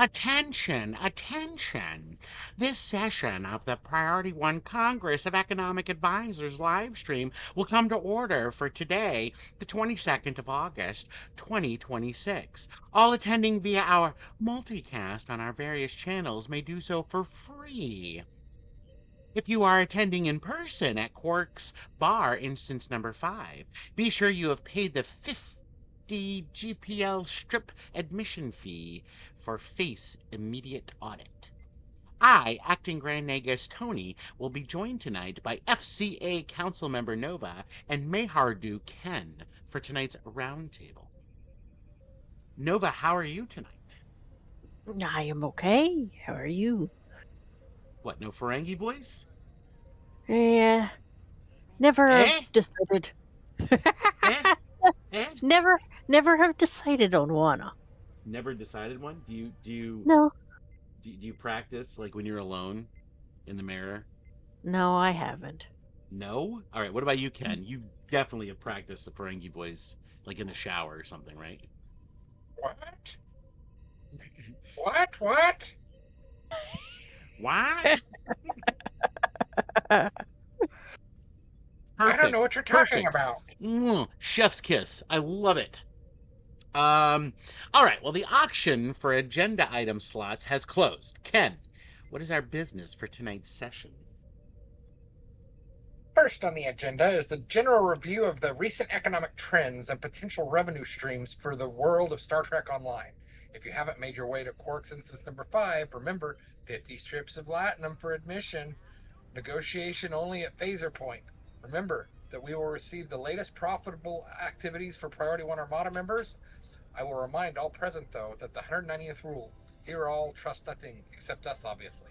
Attention, attention. This session of the Priority One Congress of Economic Advisors live stream will come to order for today, the 22nd of August, 2026. All attending via our multicast on our various channels may do so for free. If you are attending in person at Quark's Bar, instance number 5, be sure you have paid the 50 GPL strip admission fee for face immediate audit. I, Acting Grand Nagus Tony, will be joined tonight by FCA Councilmember Nova and Mayhardu Ken for tonight's roundtable. Nova, how are you tonight? I am okay. How are you? What, no Ferengi voice? Yeah, never Eh? have decided. Eh? Eh? never have decided on one. Never decided one? No, Do you practice like when you're alone in the mirror? no, I haven't. No? All right, what about you, Ken? You definitely have practiced the Ferengi voice like in the shower or something, right? What? What? What? I Perfect. don't know what you're talking Perfect. about. Chef's kiss. I love it. All right. Well, the auction for agenda item slots has closed. Ken, what is our business for tonight's session? First on the agenda is the general review of the recent economic trends and potential revenue streams for the world of Star Trek Online. If you haven't made your way to Quark's Instance number 5, remember 50 strips of Latinum for admission. Negotiation only at phaser point. Remember that we will receive the latest profitable activities for Priority 1 Armada members. I will remind all present, though, that the 190th rule, hear all, trust nothing, except us, obviously.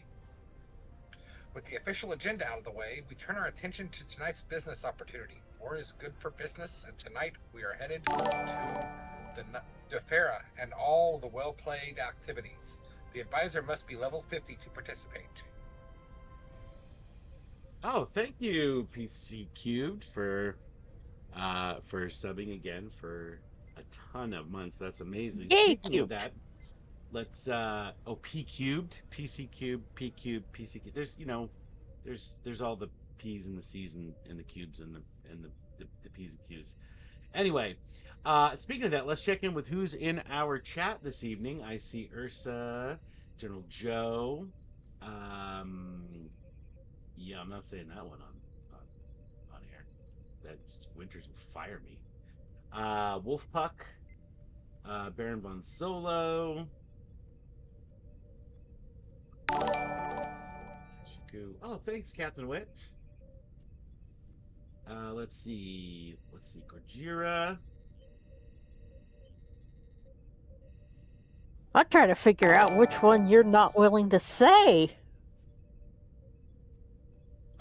With the official agenda out of the way, we turn our attention to tonight's business opportunity. War is good for business, and tonight we are headed to the Defera and all the well-played activities. The advisor must be level 50 to participate. Oh, thank you, PC Cubed, for subbing again for a ton of months. That's amazing. Yay, Speaking cute. of that, let's P cubed, PC cubed, P cubed, PC cubed. There's all the P's and the C's and the cubes and the P's and Q's. Anyway, speaking of that, let's check in with who's in our chat this evening. I see Ursa, General Joe. Yeah, I'm not saying that one on air. That Winters will fire me. Wolfpuck, Baron von Solo. Oh, thanks, Captain Wit. Let's see. Gojira. I'm trying to figure out which one you're not willing to say.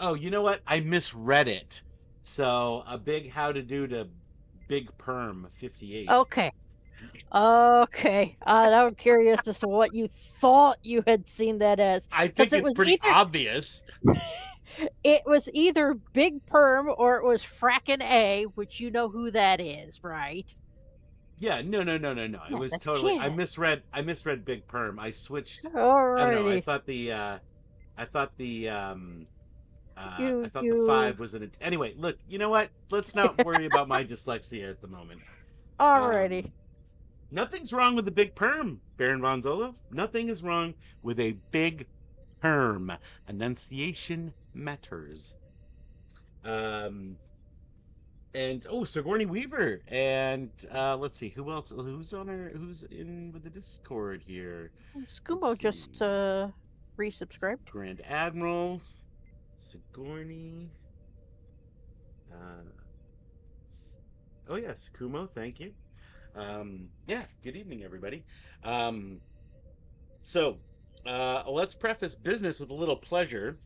Oh, you know what? I misread it. So a big how to do to Big Perm 58. Okay. I'm curious as to what you thought you had seen that as. I think it's pretty obvious. It was either Big Perm or it was Frackin' A, which you know who that is, right? Yeah, no. Yeah, It was that's totally. Ken. I misread Big Perm. I switched. Alrighty. I don't know. I thought the 5 was an. Anyway, look. You know what? Let's not worry about my dyslexia at the moment. Alrighty. Nothing's wrong with the Big Perm, Baron von Zolo. Nothing is wrong with a Big Perm. Enunciation matters. And Sigourney Weaver, and let's see who else. Who's in with the Discord here? Skumo just resubscribed. Grand Admiral, Sigourney. Oh yes, Kumo. Thank you. Yeah. Good evening, everybody. So let's preface business with a little pleasure.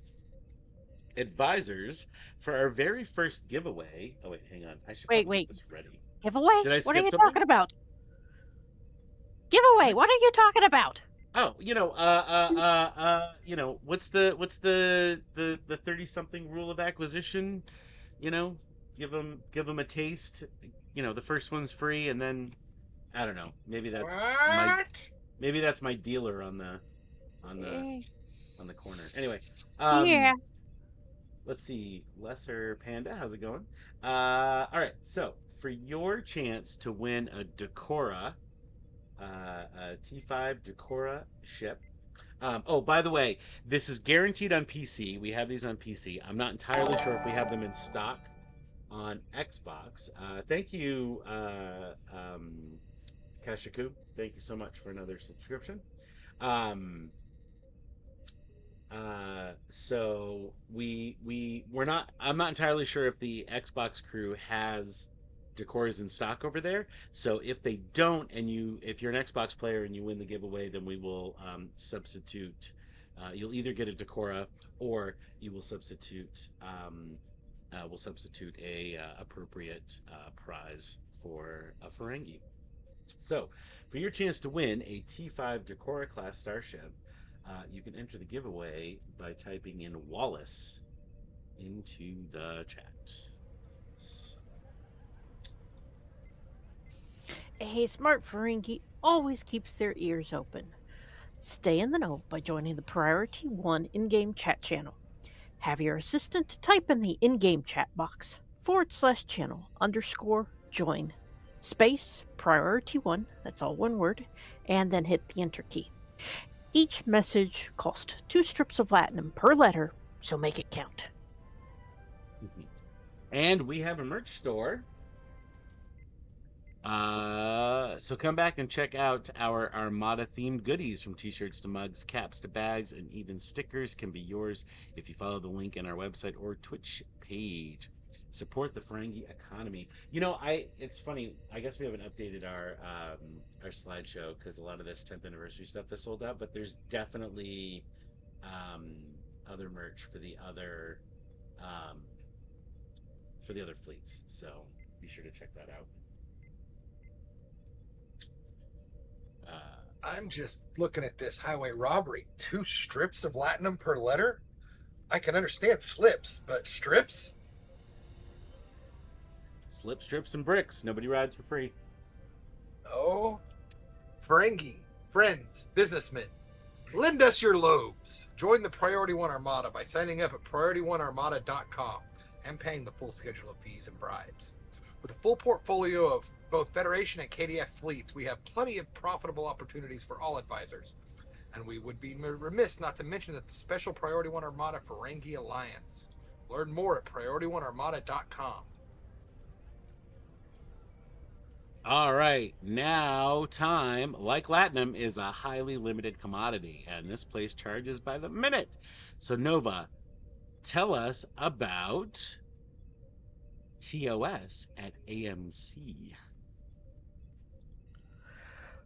Advisors for our very first giveaway. Oh wait, hang on. I should Wait. get this ready. Giveaway? Did I What are skip you something? talking about? Giveaway. What are you talking about? Oh, what's the 30-something rule of acquisition? Give them a taste. The first one's free, and then I don't know. Maybe that's What? Maybe that's my dealer on the Eh, corner. Anyway, yeah. let's see. Lesser Panda, how's it going? All right. So for your chance to win a Decora, a T5 Decora ship. Oh, by the way, this is guaranteed on PC. We have these on PC. I'm not entirely sure if we have them in stock on Xbox. Thank you, Kashiku. Thank you so much for another subscription. Um, so we're not. I'm not entirely sure if the Xbox crew has decors in stock over there. So if they don't, and if you're an Xbox player and you win the giveaway, then we will substitute. You'll either get a Decora or you will substitute. We'll substitute a appropriate prize for a Ferengi. So, for your chance to win a T5 Decora class starship, you can enter the giveaway by typing in Wallace into the chat. A smart Ferengi always keeps their ears open. Stay in the know by joining the Priority 1 in-game chat channel. Have your assistant type in the in-game chat box /channel_join space Priority 1, that's all one word, and then hit the enter key. Each message costs 2 strips of latinum per letter, so make it count. And we have a merch store. So come back and check out our Armada themed goodies, from t-shirts to mugs, caps to bags, and even stickers can be yours if you follow the link in our website or Twitch page. Support the Ferengi economy. It's funny. I guess we haven't updated our slideshow because a lot of this 10th anniversary stuff is sold out. But there's definitely other merch for the other fleets. So be sure to check that out. I'm just looking at this highway robbery. 2 strips of latinum per letter? I can understand slips, but strips? Slip, strips, and bricks. Nobody rides for free. Oh, Ferengi, friends, businessmen, lend us your lobes. Join the Priority 1 Armada by signing up at PriorityOneArmada.com and paying the full schedule of fees and bribes. With a full portfolio of both Federation and KDF fleets, we have plenty of profitable opportunities for all advisors. And we would be remiss not to mention that the special Priority 1 Armada Ferengi Alliance. Learn more at PriorityOneArmada.com. All right, now time, like Latinum, is a highly limited commodity, and this place charges by the minute. So Nova, tell us about TOS at AMC.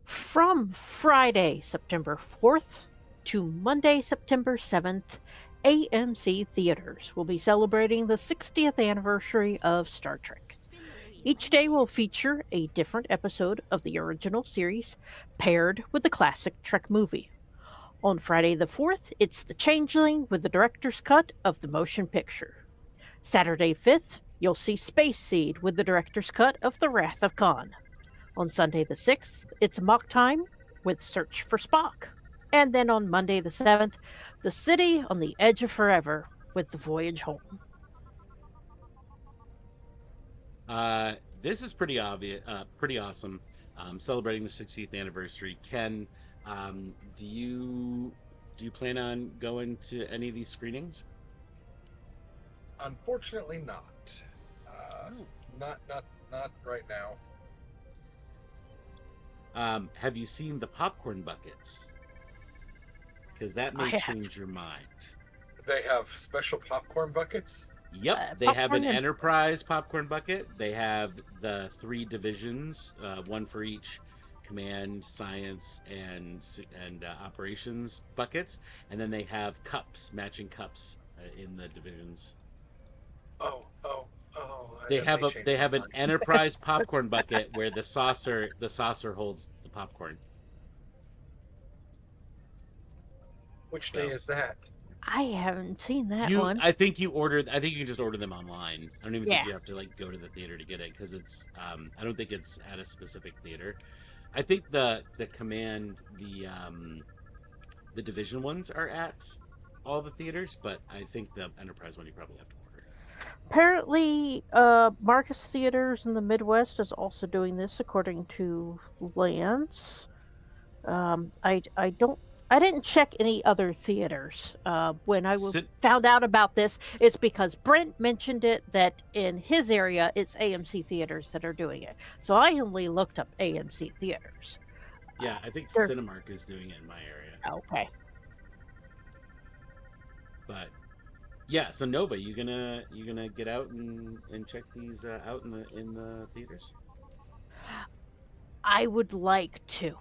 From Friday, September 4th to Monday, September 7th, AMC Theaters will be celebrating the 60th anniversary of Star Trek. Each day will feature a different episode of the original series paired with the classic Trek movie. On Friday the 4th, it's The Changeling with the director's cut of the motion picture. Saturday 5th, you'll see Space Seed with the director's cut of The Wrath of Khan. On Sunday the 6th, it's Mock Time with Search for Spock. And then on Monday the 7th, The City on the Edge of Forever with The Voyage Home. This is pretty obvious, pretty awesome. Celebrating the 60th anniversary. Ken, do you plan on going to any of these screenings? Unfortunately, not. Not right now. Have you seen the popcorn buckets? Because that may change your mind. They have special popcorn buckets? Yep, they have an enterprise popcorn bucket. They have the 3 divisions, one for each command, science, and operations buckets, and then they have cups, matching cups in the divisions. Oh! They have an enterprise popcorn bucket where the saucer holds the popcorn. Which day is that? I haven't seen that one. I think you can just order them online. I don't even think you have to go to the theater to get it, because it's I don't think it's at a specific theater. I think the command the division ones are at all the theaters, but I think the Enterprise one you probably have to order. Apparently, Marcus Theaters in the Midwest is also doing this, according to Lance. I didn't check any other theaters. When I found out about this, it's because Brent mentioned it that in his area it's AMC theaters that are doing it. So I only looked up AMC theaters. Yeah, I think Cinemark is doing it in my area. Okay. But yeah, so Nova, you gonna get out and check these out in the theaters? I would like to.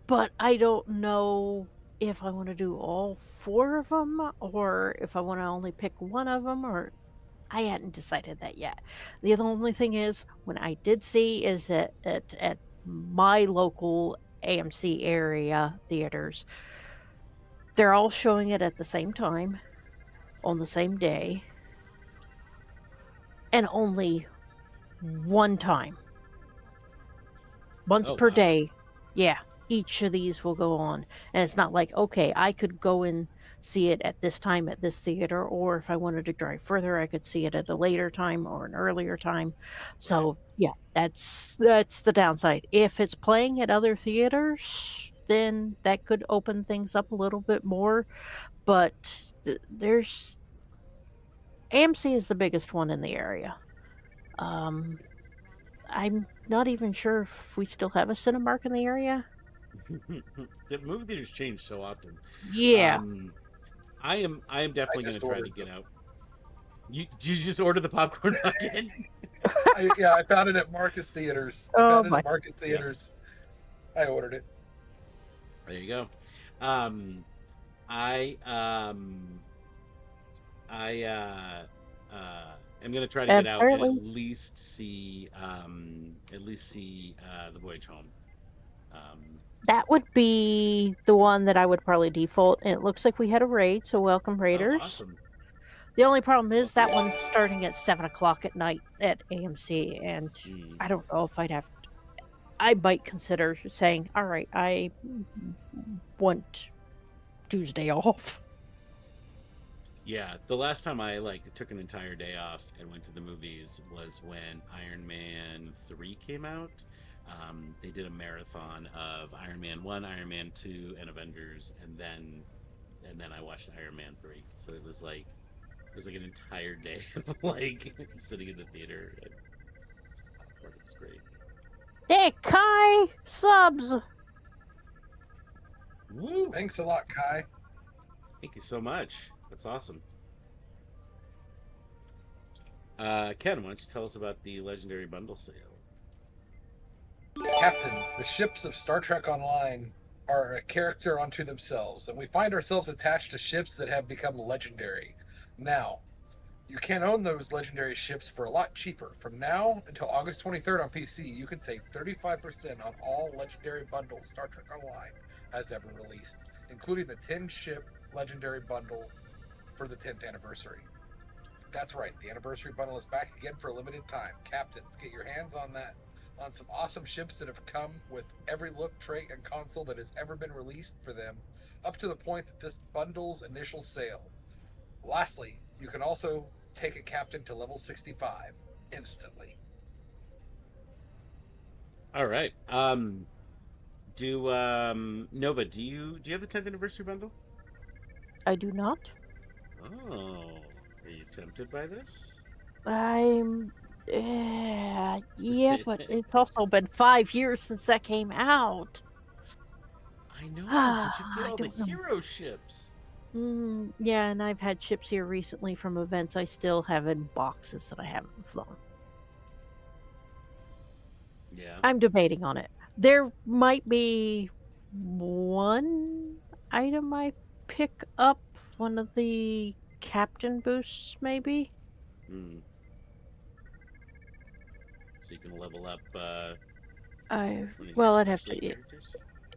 But I don't know if I want to do all 4 of them or if I want to only pick one of them, or I hadn't decided that yet. The only thing is, when I did see is at my local AMC area theaters, they're all showing it at the same time on the same day and only one time. Once per day. Yeah. Each of these will go on, and it's not like, okay, I could go and see it at this time at this theater, or if I wanted to drive further I could see it at a later time or an earlier time. So yeah, that's the downside. If it's playing at other theaters, then that could open things up a little bit more, but there's AMC is the biggest one in the area. I'm not even sure if we still have a Cinemark in the area. The movie theaters change so often. Yeah. I am definitely going to try to get out. Did you just order the popcorn bucket? I found it at Marcus Theaters. I ordered it. There you go. I'm going to try to get out and at least see The Voyage Home. That would be the one that I would probably default. And it looks like we had a raid, so welcome, Raiders. Oh, awesome. The only problem is that one's starting at 7 o'clock at night at AMC, and I don't know if I might consider saying, all right, I want Tuesday off. Yeah, the last time I took an entire day off and went to the movies was when Iron Man 3 came out. They did a marathon of Iron Man 1, Iron Man 2, and Avengers, and then I watched Iron Man 3. So it was like an entire day of sitting in the theater. And it was great. Hey, Kai, subs. Woo! Thanks a lot, Kai. Thank you so much. That's awesome. Ken, why don't you tell us about the Legendary Bundle sale? Captains, the ships of Star Trek Online are a character unto themselves, and we find ourselves attached to ships that have become legendary. Now, you can own those legendary ships for a lot cheaper. From now until August 23rd on PC, you can save 35% on all legendary bundles Star Trek Online has ever released, including the 10-ship legendary bundle for the 10th anniversary. That's right, the anniversary bundle is back again for a limited time. Captains, get your hands on some awesome ships that have come with every look, trait, and console that has ever been released for them, up to the point that this bundle's initial sale. Lastly, you can also take a captain to level 65 instantly. All right. Nova, do you have the 10th anniversary bundle? I do not. Oh, are you tempted by this? Yeah, but it's also been 5 years since that came out. I know, but you get all the hero ships. Yeah, and I've had ships here recently from events I still have in boxes that I haven't flown. Yeah. I'm debating on it. There might be one item I pick up, one of the captain boosts, maybe. So you can level up. I'd have to.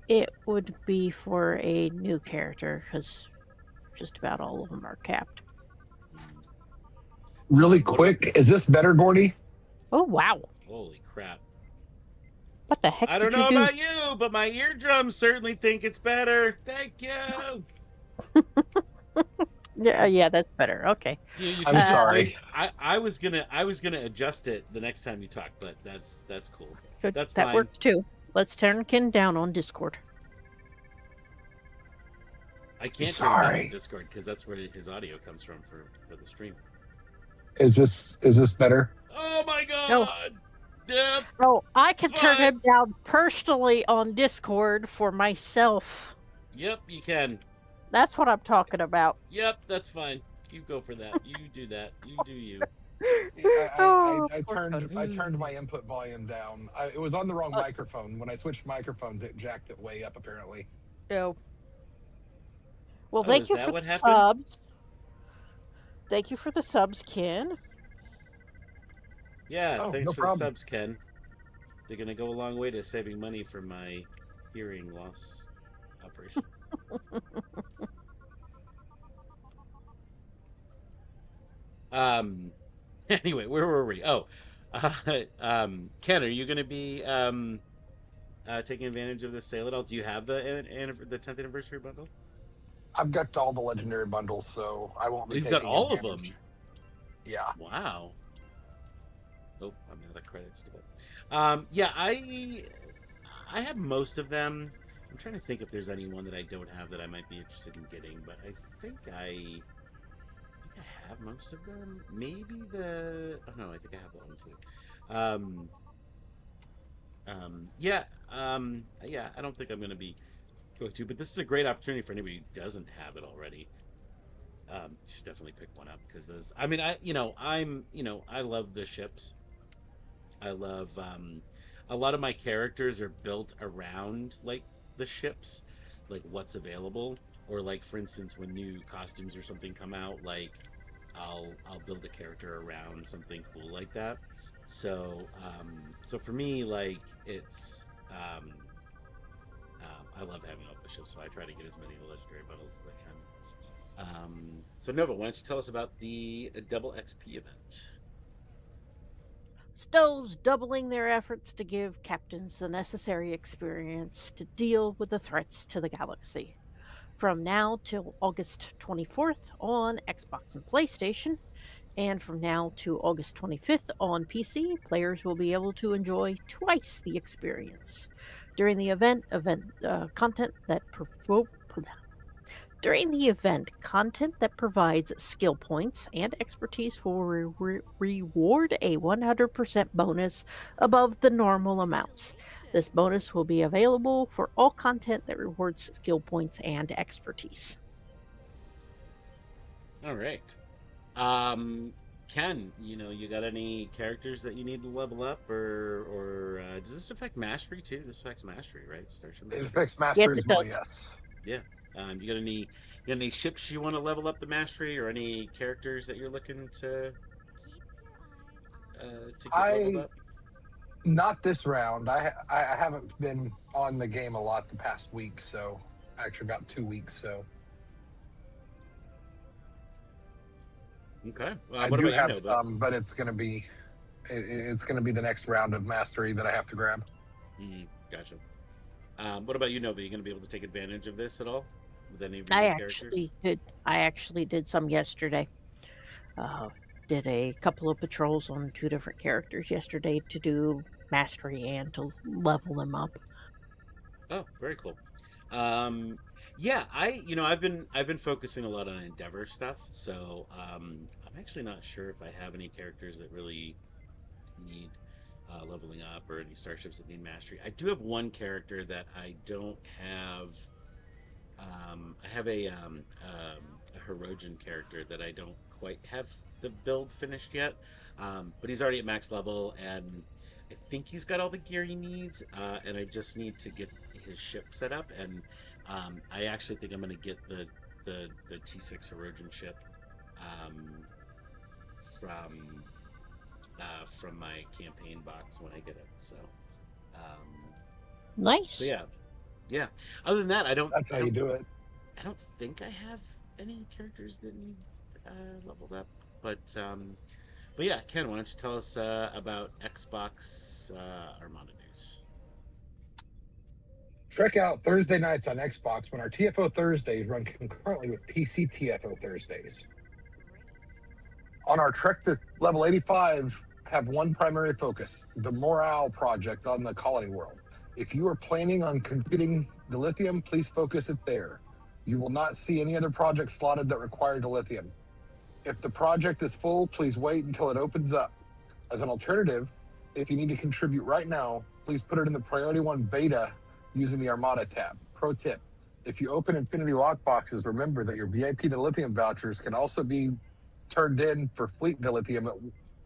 It would be for a new character because just about all of them are capped. Really quick, is this better, Gordy? Oh wow! Holy crap! What the heck I don't did you know do? about you, but my eardrums certainly think it's better. Thank you. Yeah, that's better. Okay. You I'm can just sorry. I was gonna adjust it the next time you talk, but that's cool. Good. That's That fine. works too. Let's turn Ken down on Discord. I I'm can't turn him down on sorry. Discord because that's where his audio comes from for the stream. Is this better? Oh my No. god! Yep, Oh, I can it's turn fine. him down personally on Discord for myself. Yep, you can. That's what I'm talking about. Yep, that's fine. You go for that. You do that. You do you. Oh, I poor turned Cody. I turned my input volume down. It was on the wrong Uh, microphone. When I switched microphones, it jacked it way up. Apparently, no. Well, Oh, thank is you that for what the happened? subs. Thank you for the subs, Ken. Yeah, oh, thanks no for the problem. subs, Ken. They're gonna go a long way to saving money for my hearing loss operation. Um. Anyway, where were we? Oh, uh, Ken, are you gonna be taking advantage of this sale at all? Do you have the 10th anniversary bundle? I've got all the legendary bundles, so I won't Oh, be you've got taking all of advantage. them. Yeah, Wow. Oh, I'm out of credits to it. Yeah, I have most of them. I'm trying to think if there's any one that I don't have that I might be interested in getting, but I have most of them. Maybe the oh no, I think I have that one too. Um, yeah, yeah. I don't think I'm going to be going to, but this is a great opportunity for anybody who doesn't have it already. You should definitely pick one up because those. I mean, I love the ships. I love a lot of my characters are built around like the ships, like what's available, or like for instance when new costumes or something come out, like I'll build a character around something cool like that. So for me, like it's I love having all the ships, so I try to get as many of the legendary bundles as I can. So Nova, why don't you tell us about the double XP event? Stowe's doubling their efforts to give captains the necessary experience to deal with the threats to the galaxy. From now till August 24th on Xbox and PlayStation, and from now to August 25th on PC, players will be able to enjoy twice the experience. During the content that during the event, content that provides skill points and expertise will reward a 100% bonus above the normal amounts. This bonus will be available for all content that rewards skill points and expertise. All right. Ken, you got any characters that you need to level up, or does this affect mastery too? This affects mastery, right? Starship it mastery. affects Yes, mastery it as well. does. Yes, Yeah. You got any ships you want to level up the mastery, or any characters that you're looking to get leveled I up? not this round. I haven't been on the game a lot the past week, so actually about 2 weeks. So Okay. I What do about you, have Nova? some, but it's gonna be the next round of mastery that I have to grab. Gotcha. What about you, Nova? You going to be able to take advantage of this at all with any of your I new characters? actually did. I actually did some yesterday. Uh, did a couple of patrols on two different characters yesterday to do mastery and to level them up. Oh, very cool. Um, yeah, I've been focusing a lot on Endeavor stuff, so I'm actually not sure if I have any characters that really need leveling up or any starships that need mastery. I do have one character that I don't have. I have a Herogen character that I don't quite have the build finished yet, but he's already at max level, and I think he's got all the gear he needs, and I just need to get his ship set up. And I actually think I'm going to get the T6 Herogen ship um, from from my campaign box when I get it. So Nice. yeah, yeah. Other than that, That's how you do it. I don't think I have any characters that need leveled up, but yeah, Ken, why don't you tell us about Xbox Armada news? Check out Thursday nights on Xbox when our TFO Thursdays run concurrently with PC TFO Thursdays. On our trek to level 85, have one primary focus, the morale project on the colony world. If you are planning on completing the lithium, please focus it there. You will not see any other projects slotted that require the lithium. If the project is full, please wait until it opens up. As an alternative, if you need to contribute right now, please put it in the Priority 1 beta using the Armada tab. Pro tip, if you open Infinity lockboxes, remember that your VIP to lithium vouchers can also be turned in for fleet to lithium at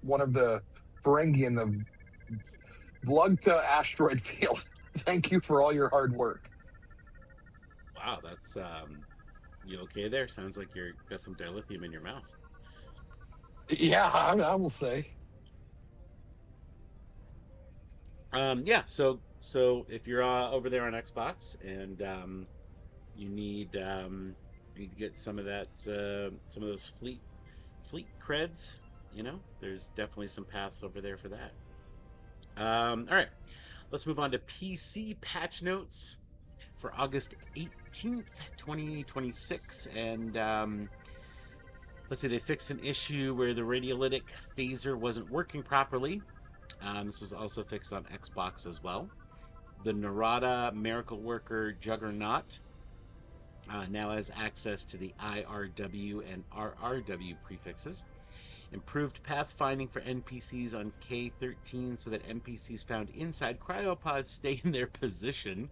one of the Ferengi in the Vlugta asteroid field. Thank you for all your hard work. Wow, that's you okay there? Sounds like you're got some dilithium in your mouth. Yeah, I will say. Yeah. So if you're over there on Xbox and you need to get some of that some of those fleet creds, there's definitely some paths over there for that. All right, let's move on to PC patch notes for August 18th, 2026, and let's see, they fixed an issue where the radiolytic phaser wasn't working properly. This was also fixed on Xbox as well. The Narada Miracle Worker Juggernaut now has access to the IRW and RRW prefixes. Improved pathfinding for NPCs on K13 so that NPCs found inside cryopods stay in their position.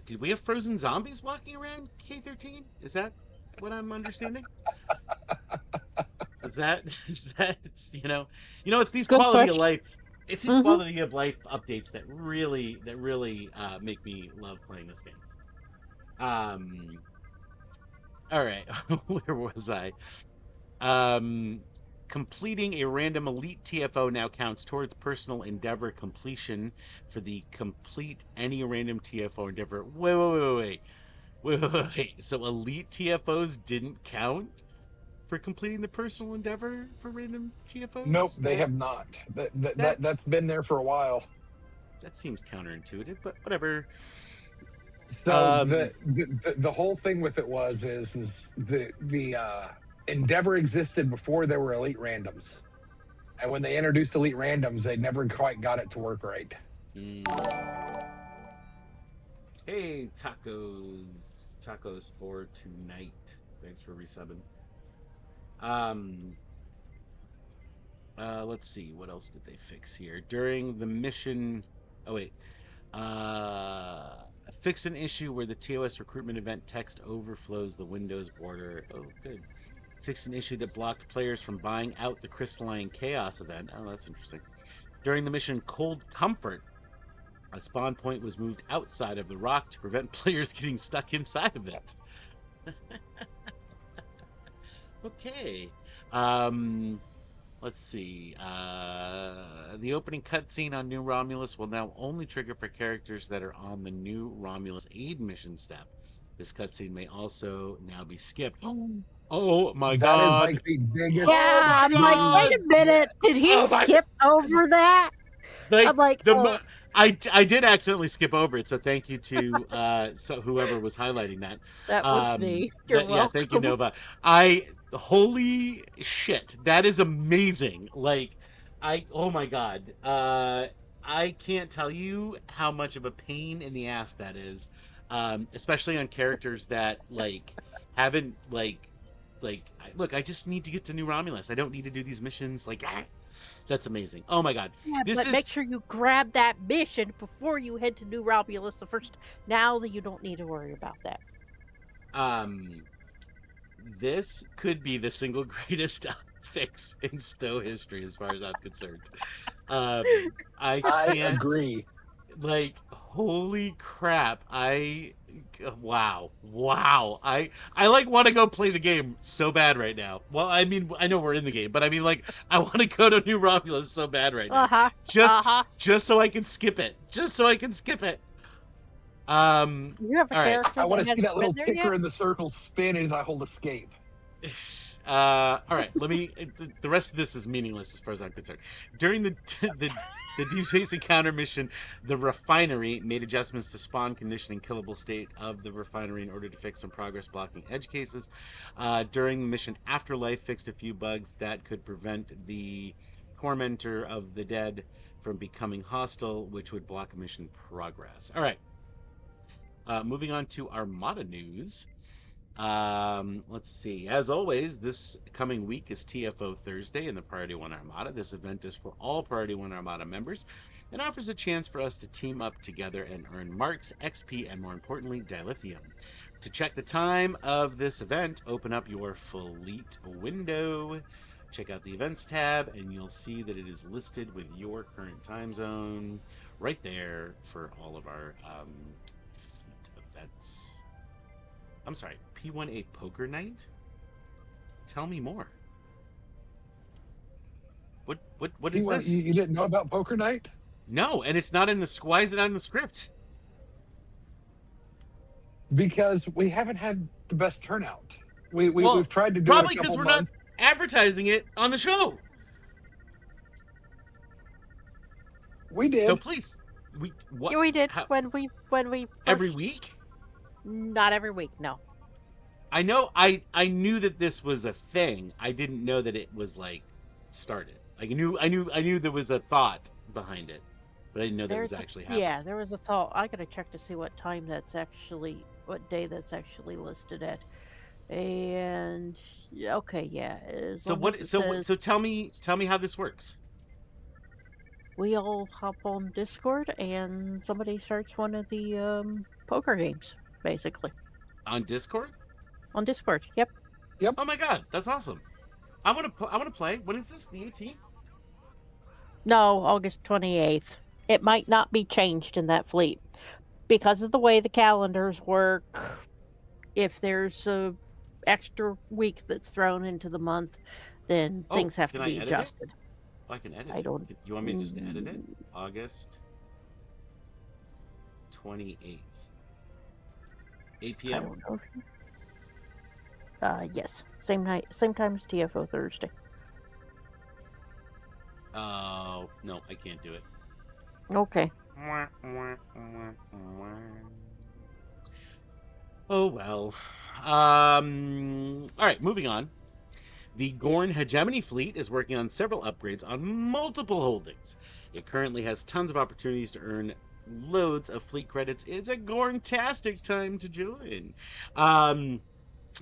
Did we have frozen zombies walking around K13? Is that what I'm understanding? Is that it's these Good quality of question. life quality of life updates that really make me love playing this game. All right, where was I? Completing a random elite TFO now counts towards personal endeavor completion for the complete any random TFO endeavor. Wait. So elite TFOs didn't count for completing the personal endeavor for random TFOs? Nope, they have not. That's been there for a while. That seems counterintuitive, but whatever. So the whole thing with it is the Endeavor existed before there were elite randoms, and when they introduced elite randoms, they never quite got it to work right. Hey, tacos for tonight. Thanks for resubbing. Let's see, what else did they fix here during the mission? Fix an issue where the TOS recruitment event text overflows the Windows border. Oh, good. Fixed an issue that blocked players from buying out the Crystalline Chaos event. Oh, that's interesting. During the mission Cold Comfort, a spawn point was moved outside of the rock to prevent players getting stuck inside of it. Okay. Let's see. The opening cutscene on New Romulus will now only trigger for characters that are on the New Romulus aid mission step. This cutscene may also now be skipped. Oh my god! That is like the biggest. Yeah, I'm like, wait a minute. Did he skip over that? I'm like, I did accidentally skip over it, so thank you to whoever was highlighting that. That was me. You're welcome. Yeah, thank you, Nova. Holy shit, that is amazing. Oh my god. I can't tell you how much of a pain in the ass that is, especially on characters that haven't look. I just need to get to New Romulus. I don't need to do these missions. That's amazing. Oh my god. Yeah, make sure you grab that mission before you head to New Romulus the first. Now that you don't need to worry about that. This could be the single greatest fix in Stowe history, as far as I'm concerned. I agree. Holy crap! Wow. I want to go play the game so bad right now. Well, I mean, I know we're in the game, but I mean, I want to go to New Romulus so bad right now. Just so I can skip it. You have a character. I want to see that little ticker in the circle spin as I hold escape. All right. Let me. The rest of this is meaningless as far as I'm concerned. During the Deep Space Encounter mission, the refinery made adjustments to spawn condition and killable state of the refinery in order to fix some progress blocking edge cases. During the mission, Afterlife fixed a few bugs that could prevent the tormentor of the dead from becoming hostile, which would block mission progress. All right. Moving on to Armada news. Let's see. As always, this coming week is TFO Thursday in the Priority 1 Armada. This event is for all Priority 1 Armada members and offers a chance for us to team up together and earn marks, XP, and more importantly, dilithium. To check the time of this event, open up your fleet window. Check out the events tab, and you'll see that it is listed with your current time zone right there for all of our fleet events. I'm sorry, P1A Poker Night? Tell me more. What is this? You didn't know about Poker Night? No, and it's not in the why is it not in the script? Because we haven't had the best turnout. We've tried to do probably it a couple we're months. not advertising it on the show. We did. So please, Yeah, we did when we every first- week. Not every week, no. I know. I knew that this was a thing. I didn't know that it was like started. Like I knew there was a thought behind it, but I didn't know that it was actually happening. Yeah, there was a thought. I gotta check to see what day that's actually listed at. And okay, yeah. So tell me how this works. We all hop on Discord and somebody starts one of the poker games, basically. On Discord? On Discord, yep. Oh my god, that's awesome. I want to play. When is this? The 18th? No, August 28th. It might not be changed in that fleet. Because of the way the calendars work, if there's a extra week that's thrown into the month, then things have to be adjusted. I can edit I don't. it. You want me to just edit it? August 28th. 8 I p.m. don't know. Yes. Same night, same time as TFO Thursday. Oh, no, I can't do it. Okay. Oh well. All right, moving on. The Gorn Hegemony fleet is working on several upgrades on multiple holdings. It currently has tons of opportunities to earn loads of fleet credits. It's a Gorn-tastic time to join.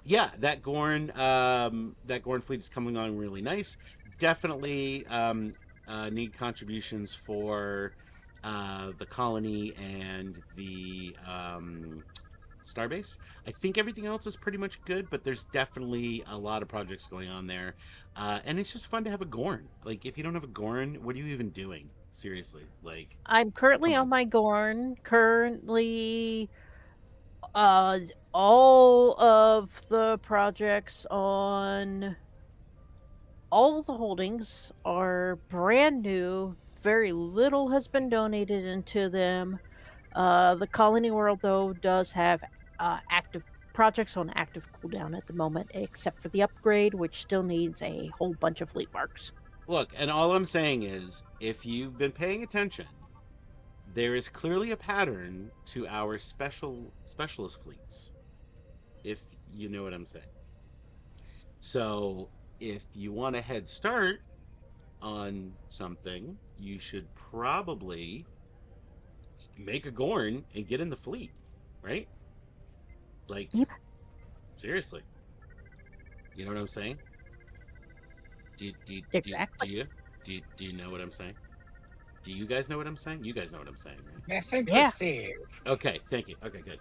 Yeah, that Gorn fleet is coming on really nice. Definitely need contributions for the colony and the Starbase. I think everything else is pretty much good, but there's definitely a lot of projects going on there, and it's just fun to have a Gorn. Like, if you don't have a Gorn, what are you even doing? Seriously, like. I'm currently on my Gorn. Currently, all of the projects on all of the holdings are brand new. Very little has been donated into them. The Colony World, though, does have active projects on active cooldown at the moment, except for the upgrade, which still needs a whole bunch of fleet marks. Look, and all I'm saying is, if you've been paying attention, there is clearly a pattern to our specialist fleets, if you know what I'm saying. So, if you want a head start on something, you should probably make a Gorn and get in the fleet, right? Like, Yep. Seriously. You know what I'm saying? Exactly. Do you know what I'm saying? Do you guys know what I'm saying? You guys know what I'm saying, right? Message Yeah. received. Okay, thank you. Okay, good.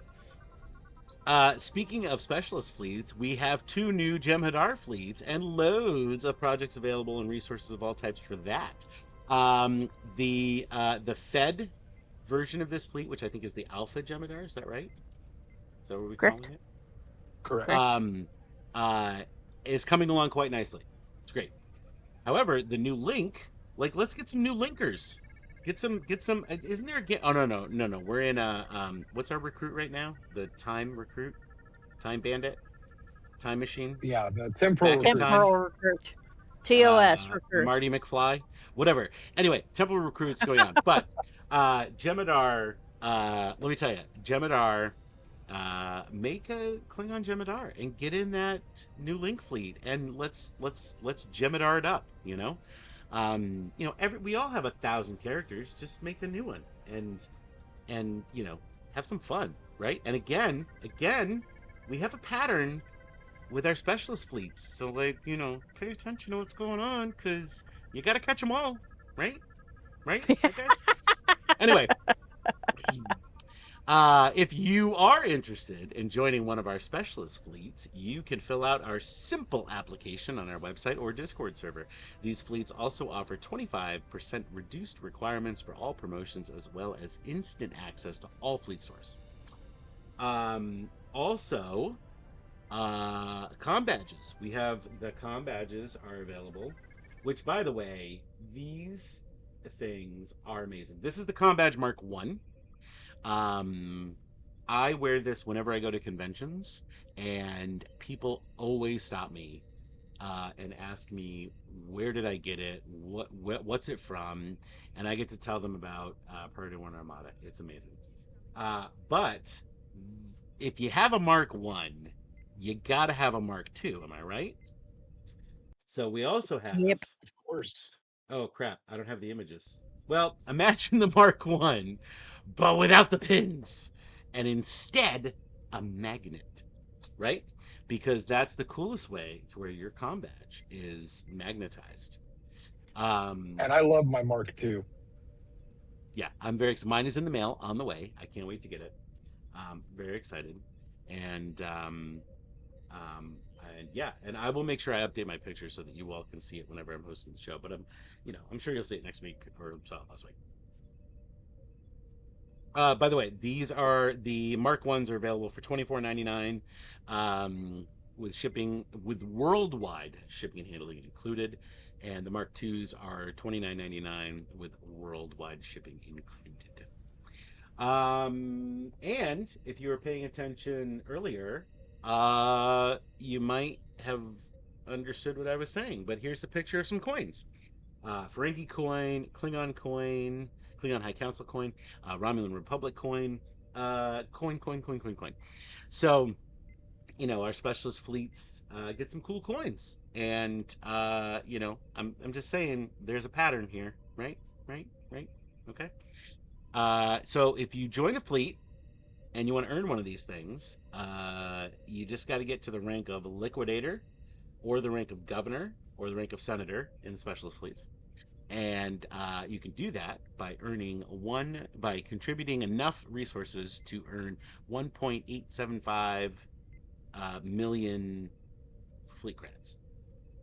Speaking of specialist fleets, we have 2 new Jem'Hadar fleets and loads of projects available and resources of all types for that. The Fed version of this fleet, which I think is the Alpha Jem'Hadar, is that right? Is that what we're Correct. calling it? Correct. Is coming along quite nicely. It's great. However, the new link, like, let's get some new linkers. Get some. Isn't there a? Oh no. We're in a. What's our recruit right now? The Time recruit, Time Bandit. Time Machine? Yeah, the temporal Back in recruit. time? Temporal recruit. TOS recruit. Marty McFly, whatever. Anyway, temple recruits going on, but Jemadar. Let me tell you, Jemadar. Make a Klingon Jemadar and get in that new Link fleet, and let's Jemadar it up. We all have 1,000 characters. Just make a new one, and have some fun, right? And again, we have a pattern with our specialist fleets. So, pay attention to what's going on, because you got to catch them all, right? Right, guys? Anyway, if you are interested in joining one of our specialist fleets, you can fill out our simple application on our website or Discord server. These fleets also offer 25% reduced requirements for all promotions, as well as instant access to all fleet stores. Also, comm badges. We have the comm badges are available, which, by the way, these things are amazing. This is the comm badge Mark 1. I wear this whenever I go to conventions, and people always stop me and ask me, where did I get it? What's it from? And I get to tell them about Priority 1 Armada. It's amazing. But if you have a Mark 1, you gotta have a Mark 2, am I right? So we also have... Yep. Of course. Oh, crap. I don't have the images. Well, imagine the Mark 1, but without the pins. And instead, a magnet, right? Because that's the coolest way to wear your comm badge is magnetized. And I love my Mark II. Yeah, I'm very excited. Mine is in the mail on the way. I can't wait to get it. Very excited. And and I will make sure I update my picture so that you all can see it whenever I'm hosting the show. But I'm sure you'll see it next week, or saw it last week. By the way, these are the Mark 1s are available for $24.99 with worldwide shipping and handling included, and the Mark 2s are $29.99 with worldwide shipping included. And if you were paying attention earlier, you might have understood what I was saying, but here's a picture of some coins. Ferengi coin, Klingon High Council coin, Romulan Republic coin, coin. So, our specialist fleets get some cool coins, and I'm just saying there's a pattern here, right? Okay. So if you join a fleet and you want to earn one of these things, you just got to get to the rank of liquidator, or the rank of governor, or the rank of senator in the specialist fleets. And you can do that by contributing enough resources to earn 1.875 million fleet credits.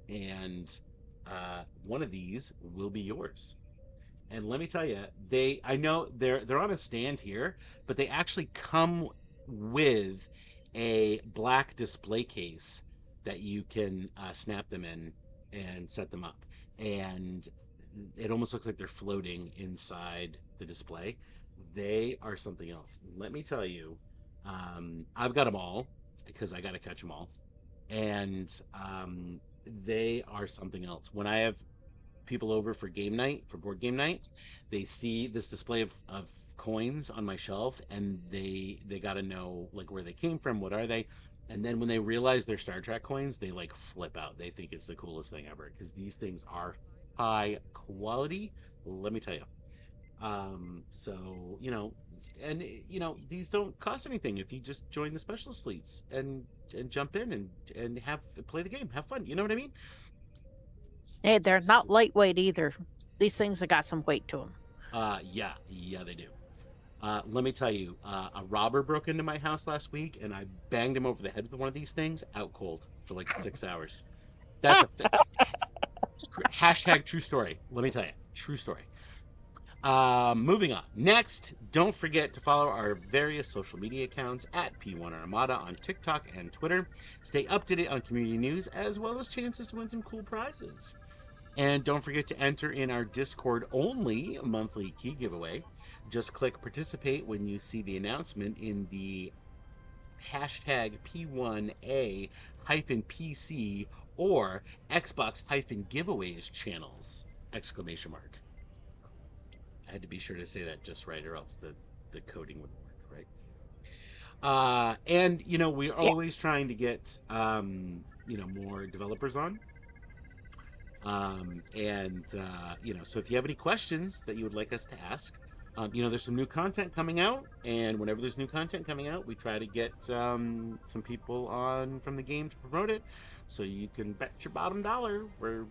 And one of these will be yours. And let me tell you, I know they're on a stand here, but they actually come with a black display case that you can snap them in and set them up. And it almost looks like they're floating inside the display. They are something else. Let me tell you, I've got them all because I got to catch them all. And they are something else. When I have people over for board game night, they see this display of coins on my shelf, and they got to know where they came from, what are they, and then when they realize they're Star Trek coins, they flip out. They think it's the coolest thing ever, because these things are high quality, let me tell you. So and these don't cost anything if you just join the specialist fleets and jump in and play the game, have fun, you know what I mean? Hey, they're not lightweight either. These things have got some weight to them. Yeah, they do. Let me tell you, a robber broke into my house last week, and I banged him over the head with one of these things out cold for 6 hours. That's hashtag true story. Let me tell you, true story. Moving on. Next, don't forget to follow our various social media accounts at P1 Armada on TikTok and Twitter. Stay up to date on community news, as well as chances to win some cool prizes. And don't forget to enter in our Discord-only monthly key giveaway. Just click participate when you see the announcement in the hashtag P1A-PC or Xbox-giveaways channels! Exclamation mark. I had to be sure to say that just right, or else the coding wouldn't work, right? And we're Yeah. always trying to get more developers on. So if you have any questions that you would like us to ask, there's some new content coming out, and whenever there's new content coming out, we try to get some people on from the game to promote it. So you can bet your bottom dollar we're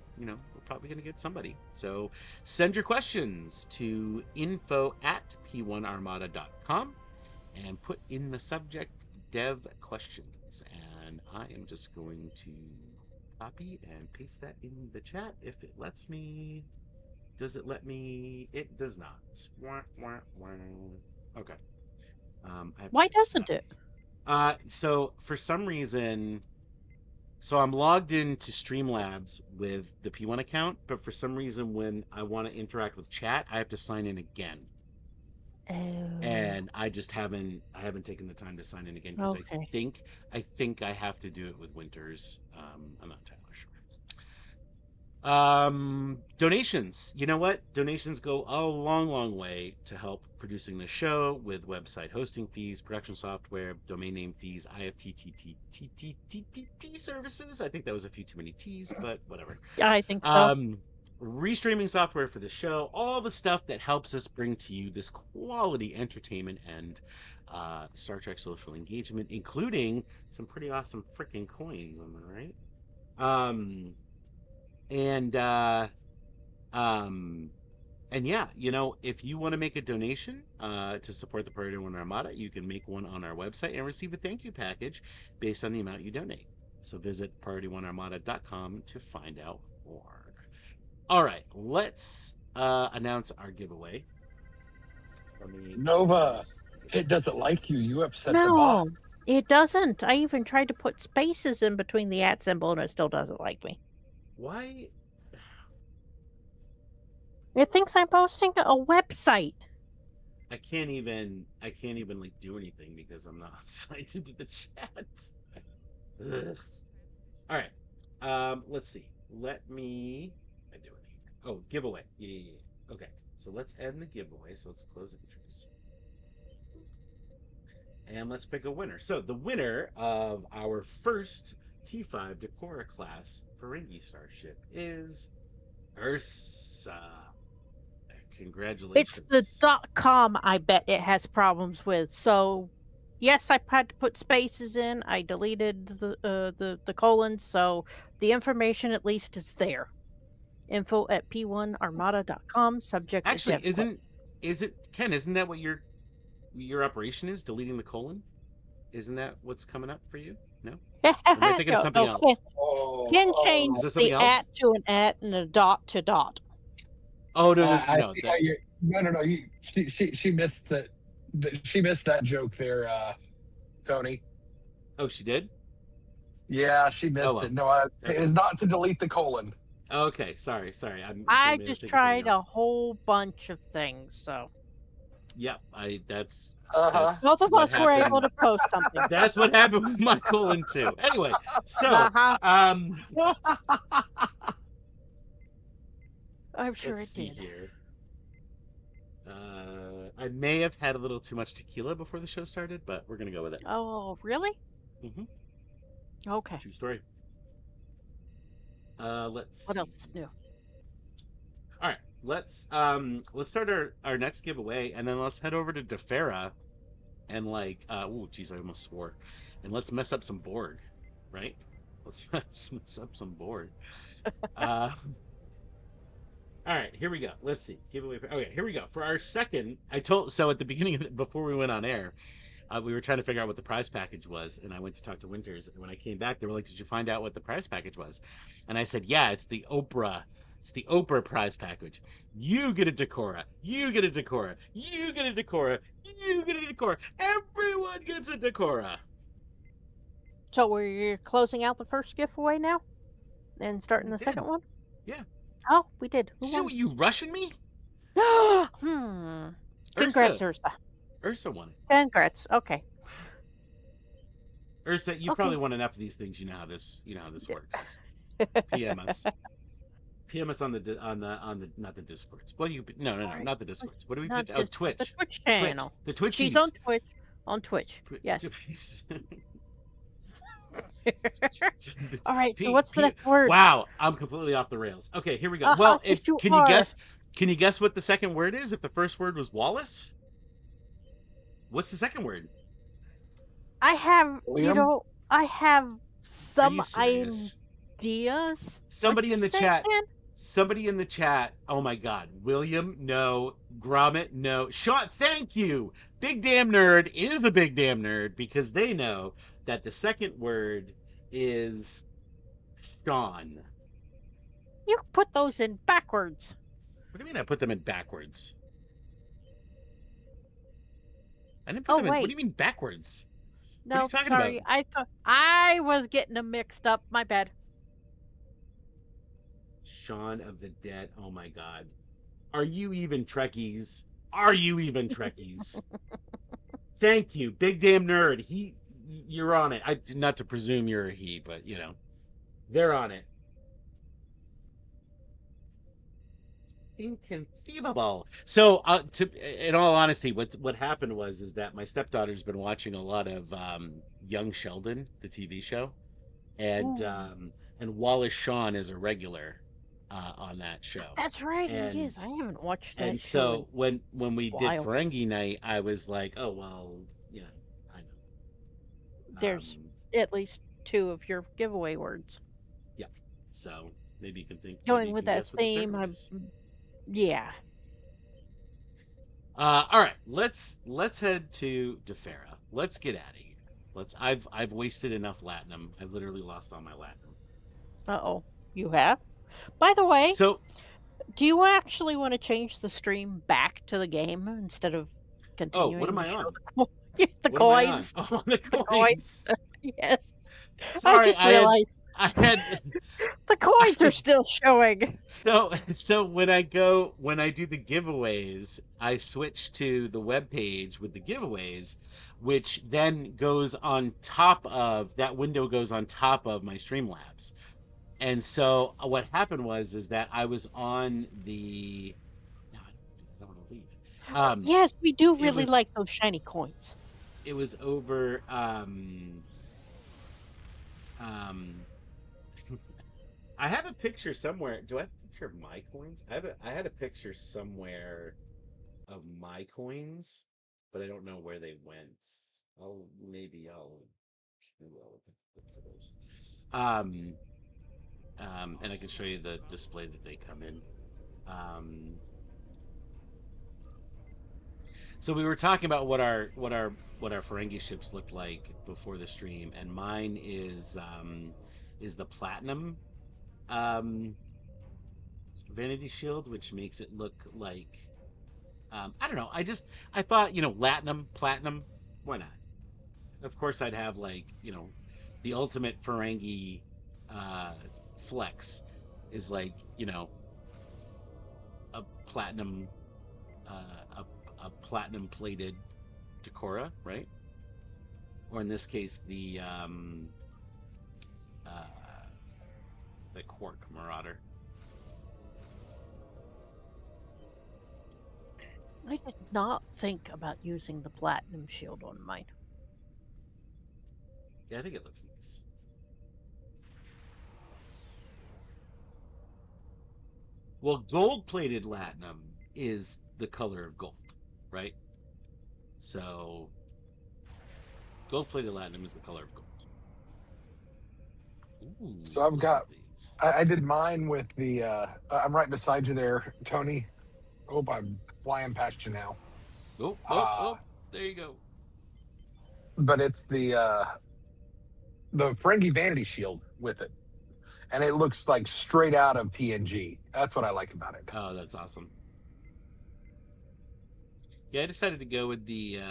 probably going to get somebody. So send your questions to info@p1armada.com and put in the subject dev questions. And I am just going to copy and paste that in the chat if it lets me. Does it let me? It does not. Wah, wah, wah. Okay. Why doesn't it? So for some reason, I'm logged into Streamlabs with the P1 account, but for some reason, when I want to interact with chat, I have to sign in again. Oh. And I just haven't taken the time to sign in again because Okay. I think I have to do it with Winters. I'm not entirely sure. Donations. You know what? Donations go a long way to help producing the show with website hosting fees, production software, domain name fees, IFTTT services. I think that was a few too many T's, but whatever. I think so. Restreaming software for the show, all the stuff that helps us bring to you this quality entertainment and Star Trek social engagement, including some pretty awesome freaking coins, am I right? And yeah, if you want to make a donation to support the Priority 1 Armada, you can make one on our website and receive a thank you package based on the amount you donate. So visit priority1armada.com to find out more. All right, let's announce our giveaway. Nova, it doesn't like you. You upset the No, bot. it doesn't. I even tried to put spaces in between the @ symbol, and it still doesn't like me. Why? It thinks I'm posting to a website. I can't even like do anything because I'm not signed into the chat. Ugh. All right. Let's see. Let me. I do it here. Oh, giveaway. Yeah. Okay. So let's end the giveaway. So let's close entries. And let's pick a winner. So the winner of our first T5 Decora class Ferengi starship is Ursa. Congratulations. It's the .com I bet it has problems with. So, yes, I had to put spaces in. I deleted the colons, so the information at least is there. info@p1armada.com. Subject Actually, is Ken? Isn't that what your operation is? Deleting the colon? Isn't that what's coming up for you? No. Or am I thinking of something else? Ken changed the @ to an @ and a dot to dot. Oh no! No. She missed that. She missed that joke there, Tony. Oh, she did. Yeah, she missed it. No, it is not to delete the colon. Okay, sorry. I just tried a whole bunch of things, so. Yep, that's both of us were able to post something. That's what happened with my colon too. Anyway, so I'm sure let's it see did. Here. I may have had a little too much tequila before the show started, but we're gonna go with it. Oh, really? Mm-hmm. Okay. True story. Let's. What else is new? All right, let's start our next giveaway, and then let's head over to Defera, and oh geez, I almost swore, and let's mess up some Borg, right? Let's mess up some Borg. All right, here we go. Let's see. Giveaway. Okay, here we go. For our second, at the beginning before we went on air, we were trying to figure out what the prize package was, and I went to talk to Winters, and when I came back, they were like, "Did you find out what the prize package was?" And I said, "Yeah, it's the Oprah prize package. You get a Decora. You get a Decora. You get a Decora. You get a Decora. Everyone gets a Decora." So we're closing out the first giveaway now, and starting the second one. Yeah. Oh, we did. So you rushing me? Congrats, Ursa. Ursa won it. Congrats. Okay. Ursa, you Okay. probably won enough of these things. You know how this works. PM us. PM us on the not the Discords. Well, no, All right. not the Discords. What do we Not put? Oh, just the Twitch. Twitch Twitch. channel. The She's on Twitchies. Twitch. On Twitch. Yes. All right. So what's the next word? Wow, I'm completely off the rails. Okay, here we go. Uh-huh, Well, yes, you can you are. guess? Can you guess what the second word is? If the first word was Wallace, what's the second word? I have, Liam? I have Are some you serious? ideas. Somebody What in you the say, chat. Ken? Somebody in the chat. Oh my God. William, no. Gromit, no. Sean, thank you. Big Damn Nerd is a big damn nerd because they know that the second word is Sean. You put those in backwards. What do you mean I put them in backwards? I didn't put Oh, them in. What do wait. you mean backwards? What are you No, talking about? sorry. I thought I was getting them mixed up. My bad. Shaun of the Dead. Oh my God. Are you even Trekkies? Are you even Trekkies? Thank you, big damn nerd. You're on it. I not to presume you're a he, but they're on it. Inconceivable. So, in all honesty, what happened is that my stepdaughter's been watching a lot of Young Sheldon, the TV show, and Ooh, Wallace Shawn is a regular on that show, that's right. He and is. I haven't watched that and show in so when we a did while. Ferengi Night, I was like, oh well, I know. There's at least 2 of your giveaway words. Yeah. So maybe Going you with can that guess what the third theme, word is. yeah. All right, let's head to DeFera. Let's get out of here. I've wasted enough Latinum. I literally lost all my Latinum. Uh-oh. You have? By the way, So, do you actually want to change the stream back to the game instead of oh, what continuing am to I show on? the What am I on? coins? Oh, the The coins. coins. Yes. I Sorry, just realized I had the coins are still showing. so when I do the giveaways, I switch to the web page with the giveaways, which then goes on top of that window goes on top of my Streamlabs. And so what happened is that I was on the no, I don't want to leave. Yes, we do It really was like those shiny coins. over um I have a picture somewhere. Do I have a picture of my coins? I had a picture somewhere of my coins, but I don't know where they went. Maybe I'll look for those. Um and I can show you the display that they come in. Um so we were talking about what our Ferengi ships looked like before the stream, and mine is the platinum um vanity shield, which makes it look like I don't know. I thought platinum. Why not? Of course, I'd have the ultimate Ferengi uh, flex is a platinum a platinum plated Decora, right? Or in this case, uh, the Quark Marauder. I did not think about using the platinum shield on mine. Yeah, I think it looks nice. Well, gold-plated latinum is the color of gold, right? So, gold-plated latinum is the color of gold. Ooh, So I've look got, at these. I did mine with the, I'm right beside you there, Tony. Oh, I'm flying past you now. Oh, oh, Uh, oh! There you go. but it's the Ferengi Vanity Shield with it. And it looks like straight out of TNG. That's what I like about it. Oh, that's awesome. Yeah, I decided to go with the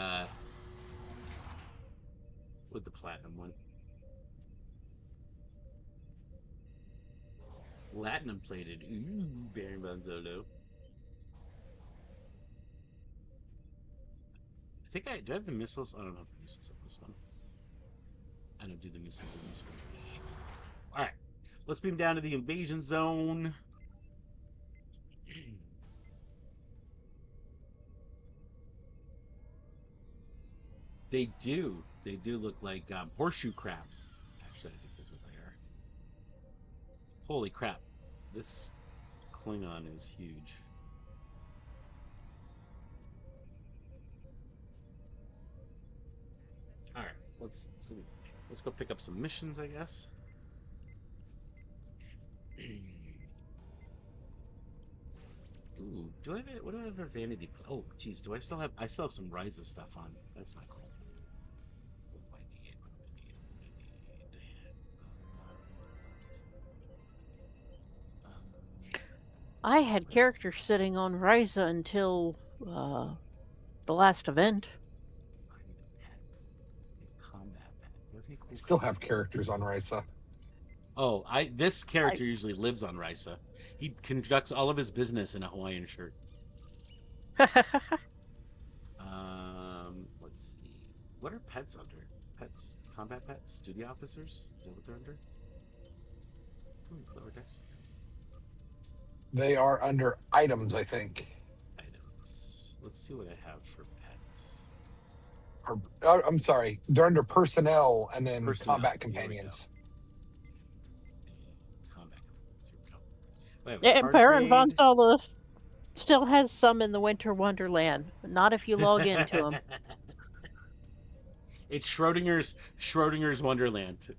platinum one. Platinum plated. Ooh, Baron Bonzolo. I think do I have the missiles? I don't know if the missiles on this one. I don't do the missiles in this one. All right, let's beam down to the invasion zone. They do look like horseshoe crabs. Actually, I think that's what they are. Holy crap! This Klingon is huge. All right, let's go pick up some missions, I guess. Ooh, what do I have for vanity? Oh, geez, I still have some Ryza stuff on. That's not cool. What do I need? I had characters sitting on Ryza until the last event. I need a pet. A combat pet. Do I have any I cool still combat have characters on Risa. Oh, this character usually lives on Rysa. He conducts all of his business in a Hawaiian shirt. Let's see. What are pets under? Pets, combat pets, duty officers. Is that what they're under? Lower decks. They are under items, I think. Items. Let's see what I have for pets. Or, I'm sorry, they're under personnel and then Personnel. combat Here we go. companions. Combat companions. Here we go. We have a And Baron von tardigrade. Solo still has some in the Winter Wonderland, but not if you log into them. It's Schrodinger's Wonderland.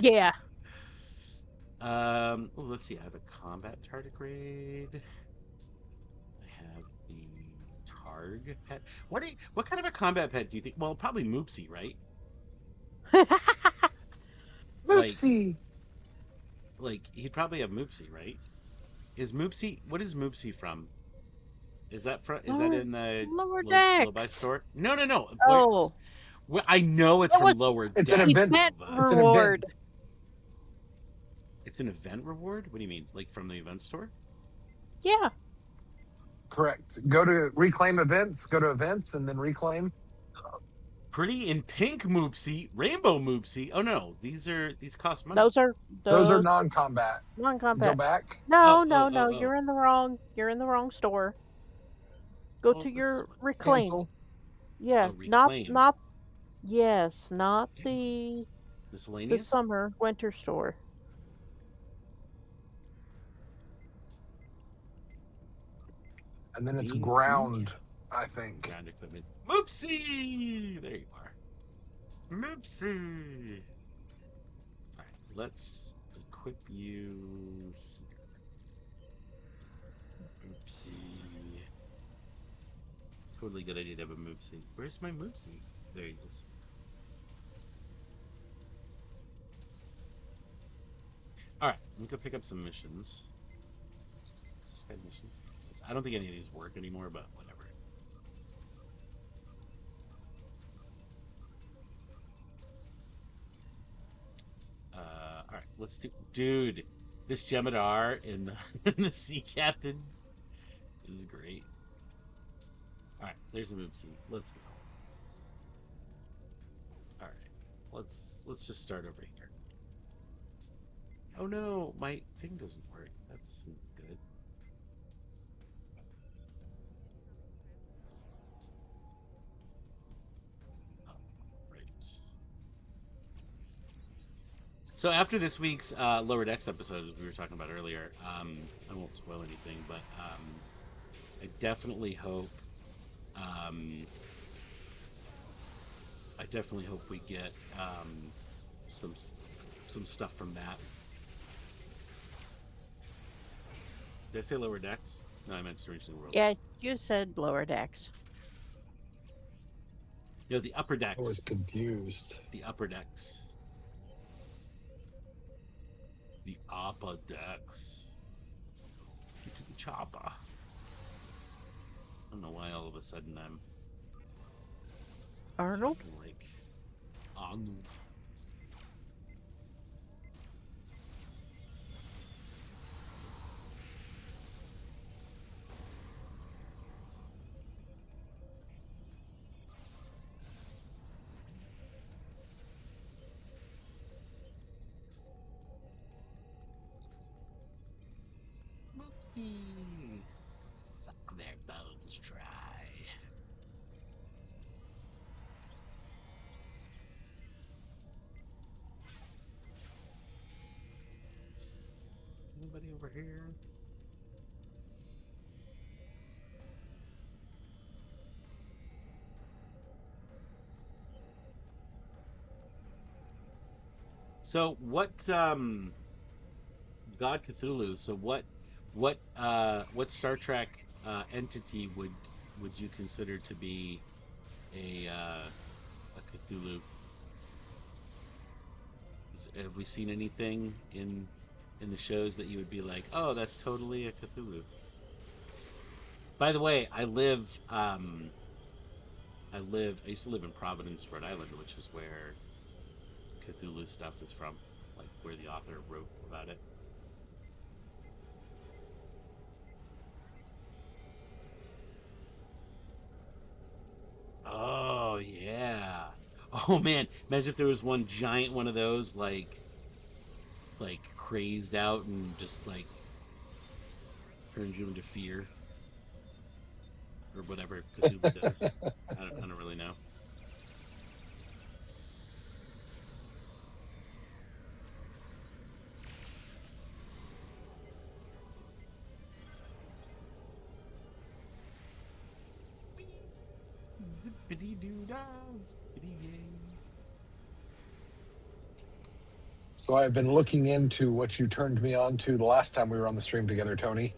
Yeah. Let's see. I have a combat tardigrade. I have the Targ pet. What kind of a combat pet do you think? Well, probably Moopsy, right? Oopsie. Like he'd probably have Moopsy, right? What is Moopsy from? Is that in the Lower Decks. Low Buy store? No. Oh. Well, I know it's That from was- Lower It's an Decks. event. Event It's an reward. event. It's an event reward? What do you mean? Like from the event store? Yeah. Correct. Go to reclaim events, go to events, and then reclaim. Pretty in pink Moopsy, rainbow Moopsy. Oh no, these cost money. Those are non-combat. non-combat. Go back. No, Oh. you're in the wrong store. Go to your reclaim. Cancel. Yeah, Oh, not reclaim. not the Miscellaneous. summer winter store. And then it's Being ground, I think. Ground equipment. Moopsy! There you are. Moopsy! Alright, let's equip you here. Moopsy. Totally good idea to have a Moopsy. Where's my Moopsy? There he is. Alright, let me go pick up some missions. Is this guy missions? I don't think any of these work anymore, but whatever. Alright, let's do... Dude, this Jemadar in the Sea Captain is great. Alright, there's a Moopsy. Let's go. Alright, let's just start over here. Oh no, my thing doesn't work. That's good. So after this week's Lower Decks episode, as we were talking about earlier, I won't spoil anything, but I definitely hope we get some stuff from that. Did I say Lower Decks? No, I meant Strange New Worlds. Yeah, you said Lower Decks. You know, the Upper Decks. I was confused. The Upper Decks. The Upper Decks. Get to the chopper. I don't know why all of a sudden I'm Arnold? talking like Arnold. Suck their bones dry. Anybody over here? So what God Cthulhu, so what Star Trek entity would you consider to be a Cthulhu? Have we seen anything in the shows that you would be like, oh, that's totally a Cthulhu? By the way, I used to live in Providence, Rhode Island, which is where Cthulhu stuff is from, like where the author wrote about it. Oh yeah. Oh man, imagine if there was one giant one of those, like crazed out and just like turns you into fear or whatever Cthulhu does. I don't really know. Zippity doo dah, zippity yay. So I've been looking into what you turned me on to the last time we were on the stream together, Tony.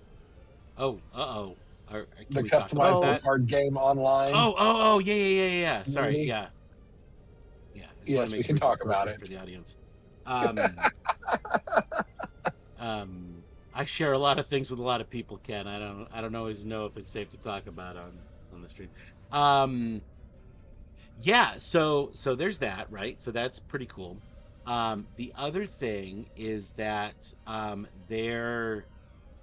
Oh, uh-oh. Can The we talk about customizable that? card game online. Oh, yeah. Sorry, Community. yeah. Yeah, I just Yes, want to we make can sure it's talk about appropriate it. for the audience. I share a lot of things with a lot of people, Ken. I don't always know if it's safe to talk about on the stream. Yeah, so there's that, right? So that's pretty cool. The other thing is that there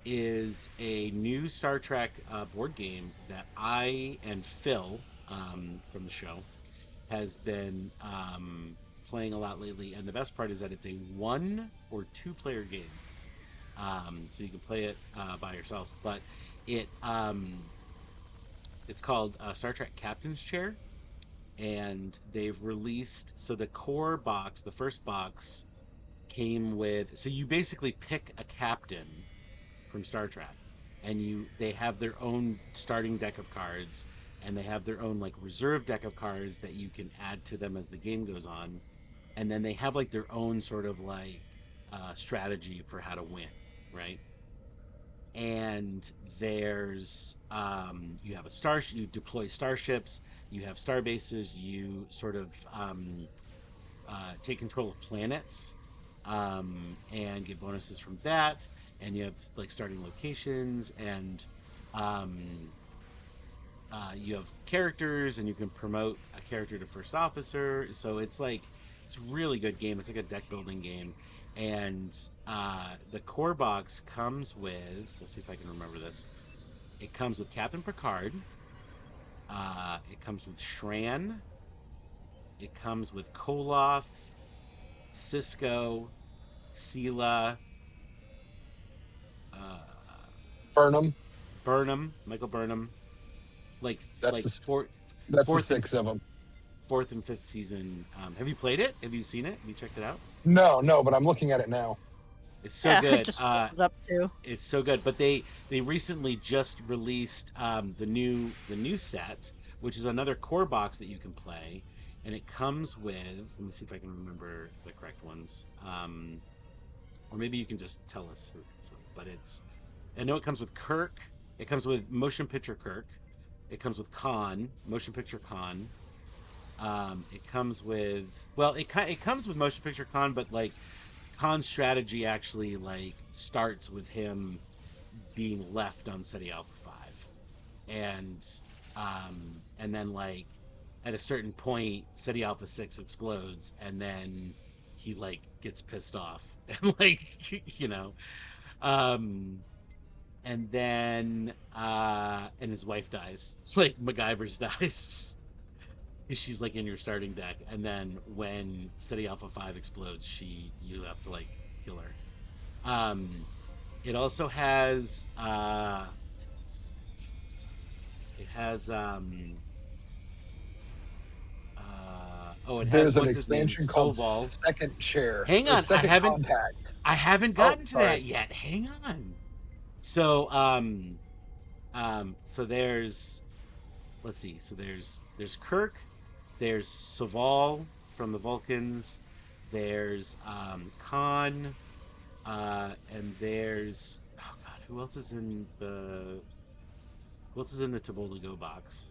is a new Star Trek board game that I and Phil from the show has been playing a lot lately, and the best part is that it's a 1 or 2 player game. So you can play it by yourself, but it it's called Star Trek Captain's Chair, and they've released, so the core box, the first box, came with, so you basically pick a captain from Star Trek, and they have their own starting deck of cards, and they have their own like reserve deck of cards that you can add to them as the game goes on, and then they have like their own sort of like strategy for how to win, right? And there's you have a star, you deploy starships, you have star bases, you sort of take control of planets and get bonuses from that, and you have like starting locations, and you have characters, and you can promote a character to first officer. So it's like, it's a really good game. It's like a deck building game, and the core box comes with, let's see if I can remember this, it comes with Captain Picard, it comes with Shran, it comes with Koloth, Cisco, Sela, Michael Burnham, like That's fourth the and 6 of them. fourth and fifth season. Have you played it? Have you seen it? Have you checked it out? No, but I'm looking at it now. It's so Yeah, I good. just pulled it up too. It's so good. But they recently just released the new set, which is another core box that you can play, and it comes with. Let me see if I can remember the correct ones. Or maybe you can just tell us who it comes with. But it's, I know it comes with Kirk. It comes with Motion Picture Kirk. It comes with Khan, Motion Picture Khan. It comes with, well, it comes with Motion Picture Khan, but like Khan's strategy actually like starts with him being left on SETI Alpha 5, and then like at a certain point SETI Alpha 6 explodes, and then he like gets pissed off and like and then and his wife dies, like MacGyver's dies. She's like in your starting deck, and then when SETI Alpha 5 explodes, you have to like kill her. It also has it has it has There's an what's his name? expansion called Soval. Second Share Hang or on, Second Contact. I haven't Oh, gotten to sorry. that yet. Hang on. So so there's let's see. So there's Kirk, there's Soval from the Vulcans, there's Khan, and there's oh god, who else is in the Tabula Go box?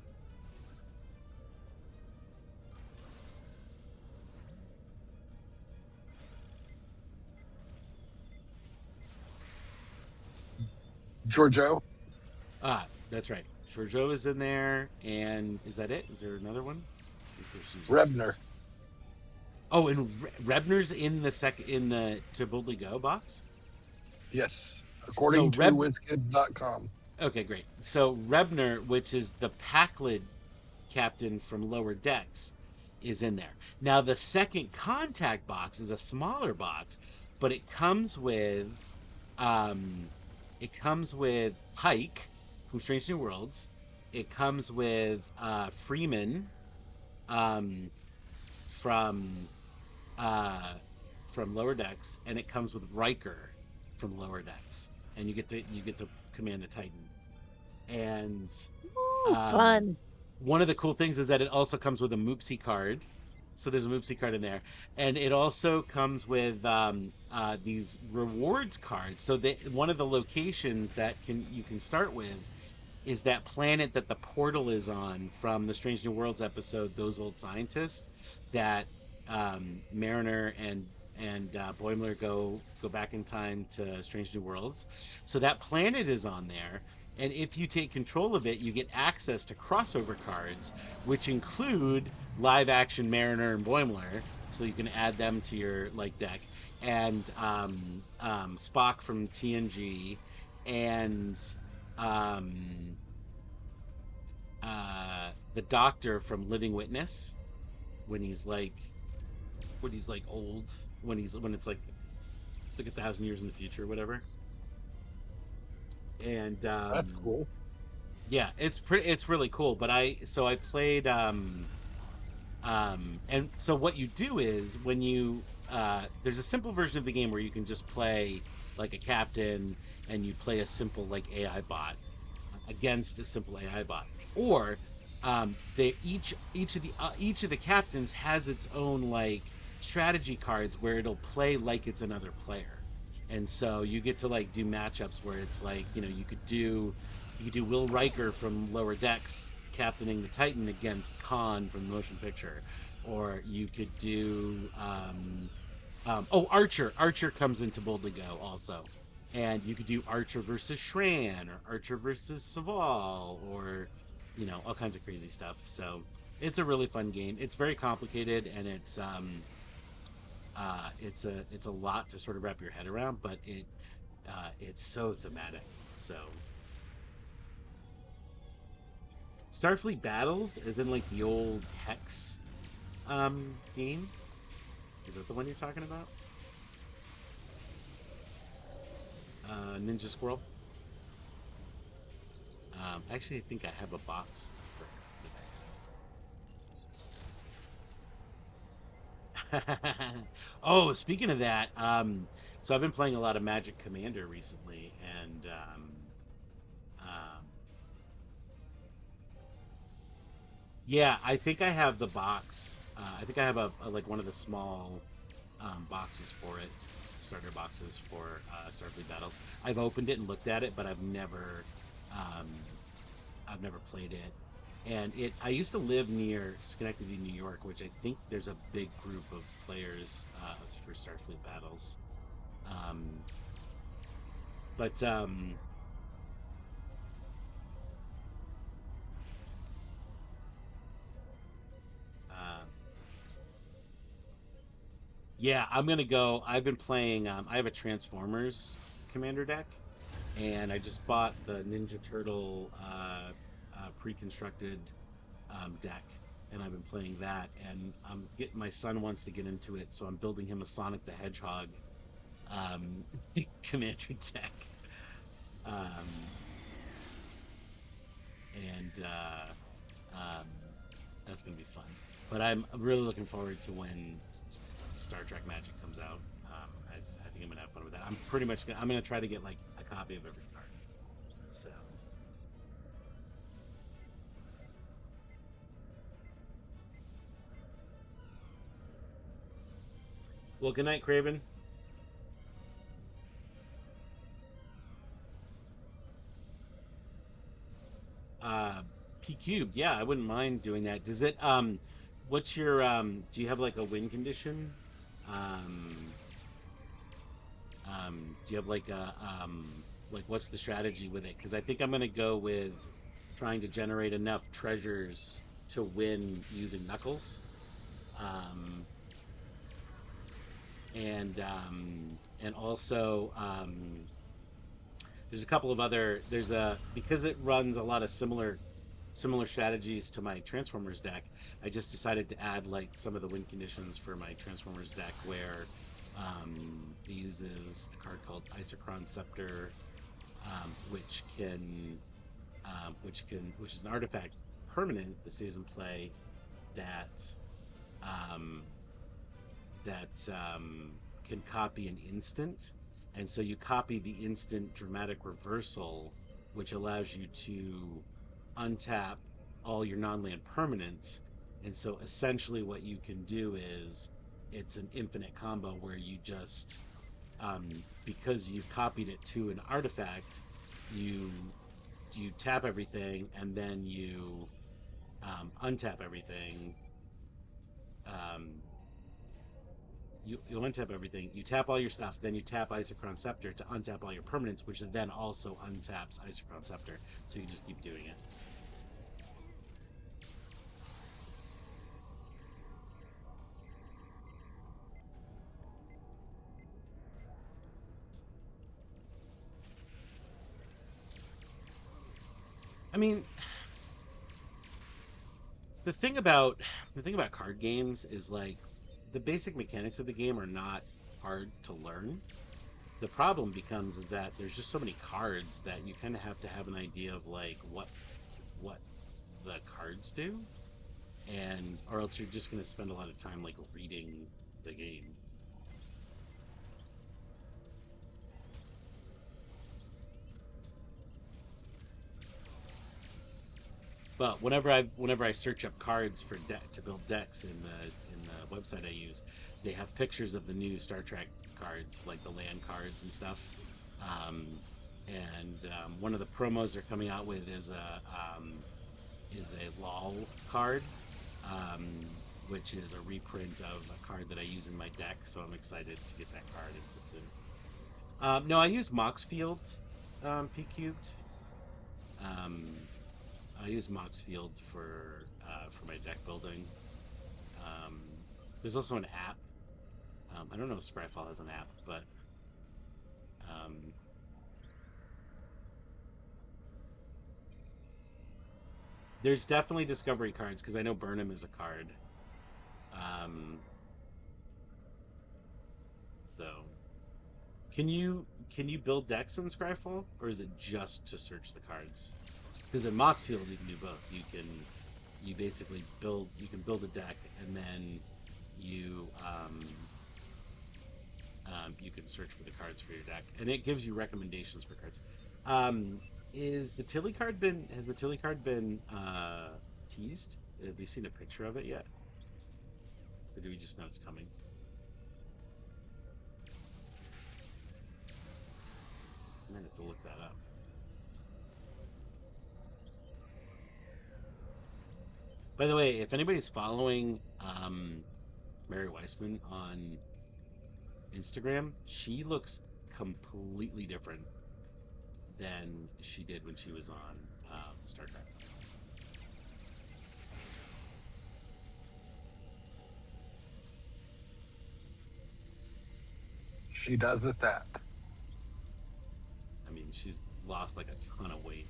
Giorgio, Ah, that's right. Shorjo is in there, and is that it? Is there another one? I think there's usually Rebner. six. Oh, and Rebner's in the To Boldly Go box. Yes, So according to WizKids.com. okay, great. So Rebner, which is the Packlid captain from Lower Decks, is in there. Now the second contact box is a smaller box, but um, it comes with Pike from Strange New Worlds. It comes with Freeman um, from uh, from Lower Decks, and it comes with Riker from Lower Decks, and you get to command the Titan. And Ooh, um, fun. one of the cool things is that it also comes with a Moopsie card. So there's a Moopsie card in there, and it also comes with these rewards cards. So that one of the locations that you can start with is that planet that the portal is on from the Strange New Worlds episode, Those Old Scientists, that Mariner and Boimler go back in time to Strange New Worlds. So that planet is on there, and if you take control of it, you get access to crossover cards, which include live action Mariner and Boimler, so you can add them to your deck, and Spock from TNG, and um, the Doctor from Living Witness when he's like old, when it's like 1,000 years in the future, or whatever. And That's cool. yeah, it's really cool. But I played and so what you do is when you there's a simple version of the game where you can just play like a captain, and you play a simple like AI bot against a simple AI bot, or they each of the captains has its own like strategy cards where it'll play like it's another player, and so you get to like do matchups where it's like you could do Will Riker from Lower Decks captaining the Titan against Khan from the motion picture, or you could do Archer. Archer comes into Boldly Go also, and you could do Archer versus Shran or Archer versus Saval, or all kinds of crazy stuff. So it's a really fun game. It's very complicated, and it's a lot to sort of wrap your head around, but it's so thematic. So Starfleet Battles is in like the old Hex game. Is that the one you're talking about? Ninja Squirrel. Actually, I think I have a box for that. Oh, speaking of that, so I've been playing a lot of Magic Commander recently, and um, yeah, I think I have the box. I think I have a like one of the small boxes for it, starter boxes for Starfleet Battles. I've opened it and looked at it, but um, I've never played it. And I used to live near Schenectady, New York, which I think there's a big group of players for Starfleet Battles. Um, but uh, yeah, I'm gonna go. I've been playing. I have a Transformers commander deck, and I just bought the Ninja Turtle pre-constructed deck, and I've been playing that. And my son wants to get into it, so I'm building him a Sonic the Hedgehog um, commander deck. Um, and um, that's gonna be fun. But I'm really looking forward to when Star Trek Magic comes out. I think I'm gonna have fun with that. I'm gonna try to get like a copy of every card. So well, good night, Craven. Uh, P cubed, yeah, I wouldn't mind doing that. Does it what's your do you have like a win condition? Um do you have like what's the strategy with it? Because I think I'm gonna go with trying to generate enough treasures to win using Knuckles. Um and also there's a couple of other there's a because it runs a lot of similar strategies to my Transformers deck. I just decided to add like some of the win conditions for my Transformers deck where it uses a card called Isochron Scepter, which is an artifact permanent that stays in play that um, that can copy an instant, and so you copy the instant dramatic reversal, which allows you to untap all your non-land permanents. And so essentially what you can do is it's an infinite combo where you just because you've copied it to an artifact, you tap everything and then you untap everything. um, you untap everything, you tap all your stuff, then you tap Isochron Scepter to untap all your permanents, which then also untaps Isochron Scepter. So you just keep doing it. I mean, the thing about card games is like the basic mechanics of the game are not hard to learn. The problem becomes is that there's just so many cards that you kind of have to have an idea of like what the cards do, and or else you're just going to spend a lot of time like reading the game. But whenever I search up cards for deck to build decks in the website I use, they have pictures of the new Star Trek cards, like the land cards and stuff. Um, and one of the promos they're coming out with is a LOL card, um, which is a reprint of a card that I use in my deck. So I'm excited to get that card. No, I use Moxfield P cubed. Um, I use Moxfield for my deck building. Um, there's also an app. I don't know if Scryfall has an app, but um, there's definitely discovery cards because I know Burnham is a card. Um, so can you build decks in Scryfall, or is it just to search the cards? Because in Moxfield you can do both. You basically build a deck and then you you can search for the cards for your deck, and it gives you recommendations for cards. Um, is the Tilly card been has the Tilly card been teased? Have we seen a picture of it yet, or do we just know it's coming? I might have to look that up. By the way, if anybody's following Mary Weissman on Instagram, she looks completely different than she did when she was on Star Trek. She does at that. I mean, she's lost like a ton of weight,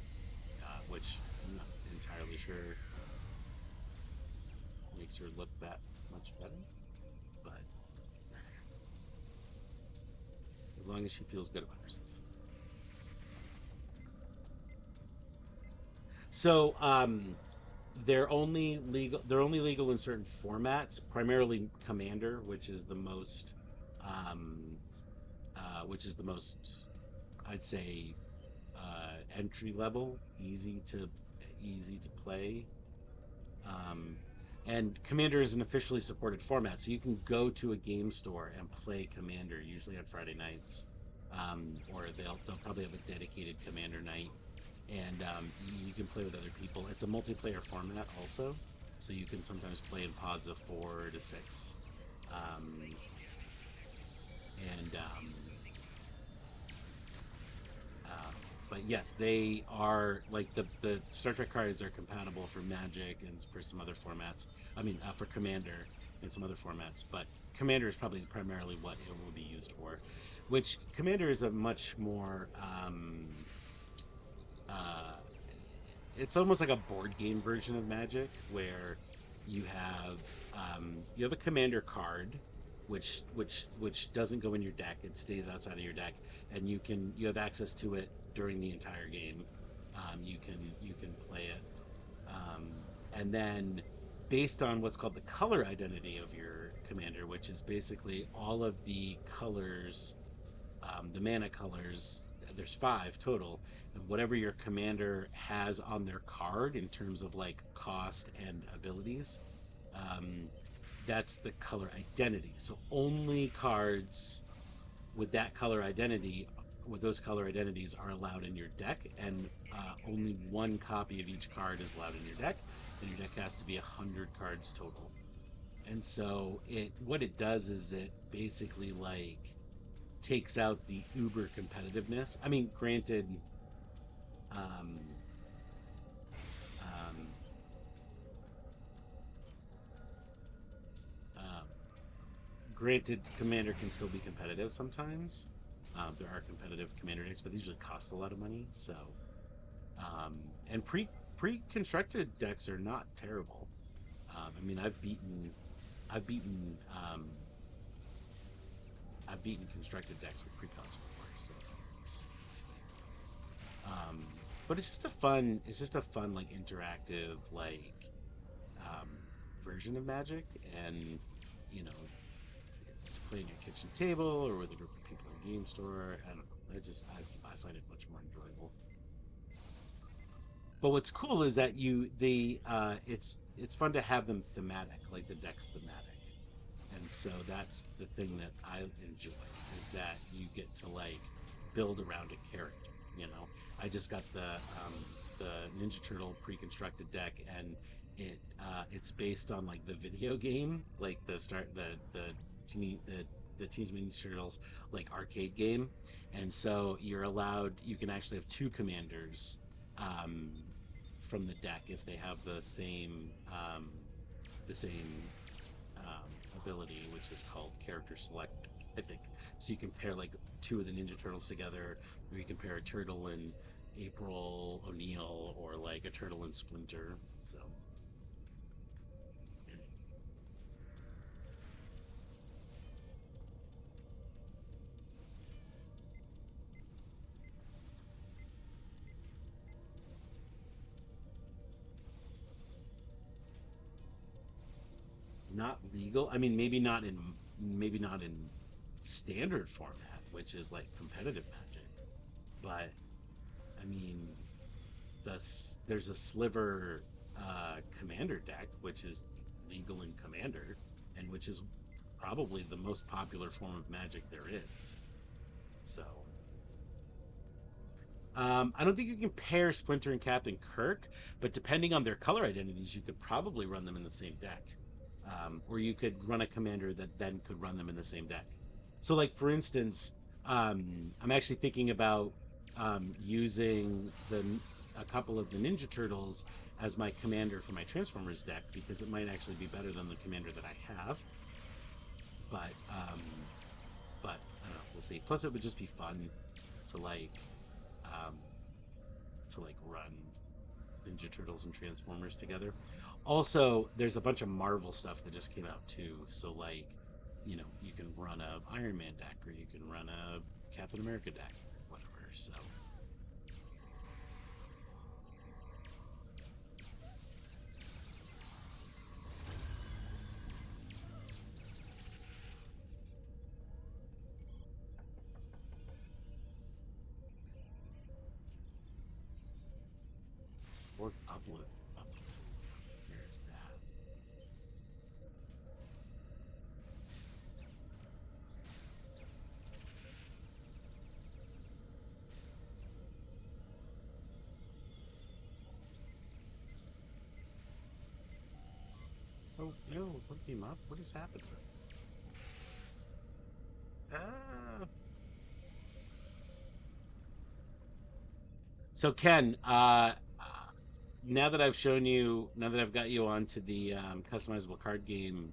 which I'm not entirely sure makes her look that much better. But as long as she feels good about herself. So they're only legal in certain formats, primarily Commander, um, which is the most, I'd say, entry level, easy to play. Um, and Commander is an officially supported format, so you can go to a game store and play Commander, usually on Friday nights, or they'll probably have a dedicated Commander night, and you can play with other people. It's a multiplayer format also, so you can sometimes play in pods of 4 to 6, um, and Uh, but yes, they are like the Star Trek cards are compatible for Magic and for some other formats. I mean, for Commander and some other formats, but Commander is probably primarily what it will be used for. Which Commander is a much more uh, it's almost like a board game version of Magic, where you have you have a commander card, which doesn't go in your deck; it stays outside of your deck, and you have access to it during the entire game. You can play it, um, and then based on what's called the color identity of your commander, which is basically all of the colors, the mana colors. There's 5 total, and whatever your commander has on their card in terms of like cost and abilities, um, that's the color identity. So only cards with that color identity, with those color identities, are allowed in your deck, and only one copy of each card is allowed in your deck, and your deck has to be 100 cards total. And so it what it does is it basically like takes out the uber competitiveness. I mean, um, um, um, granted, Commander can still be competitive sometimes. There are competitive Commander decks, but they usually cost a lot of money. So, um, and pre constructed decks are not terrible. I mean, I've beaten, I've beaten constructed decks with precons before, so it's um, but it's just a fun like interactive like um, version of Magic, and you know, to play in your kitchen table or with a group of people in a game store. I don't know. I find it much more enjoyable. But what's cool is that it's fun to have them thematic, like the deck's thematic, and so that's the thing that I enjoy, is that you get to like build around a character. You know, I just got the Ninja Turtle pre-constructed deck, and it's based on like the video game, like the Teenage Mutant Ninja Turtles like arcade game, and so you can actually have 2 commanders um, from the deck if they have the same ability, which is called character select, I think. So you can pair like 2 of the Ninja Turtles together, or you can pair a turtle and April O'Neil, or like a turtle and Splinter. So not legal. I mean, maybe not in standard format, which is like competitive Magic, but I mean, there's a sliver commander deck which is legal in commander, and which is probably the most popular form of Magic there is. So I don't think you can pair Splinter and Captain Kirk, but depending on their color identities, you could probably run them in the same deck, or you could run a commander that then could run them in the same deck. So like for instance, I'm actually thinking about using the a couple of the Ninja Turtles as my commander for my Transformers deck, because it might actually be better than the commander that I have. But but I don't know. We'll see. Plus, it would just be fun to um, run Ninja Turtles and Transformers together. Also, there's a bunch of Marvel stuff that just came out too. So like, you can run a Iron Man deck, or you can run a Captain America deck, or whatever. So came up? What has happened? So Ken, now that I've shown you, now that I've got you onto the customizable card game,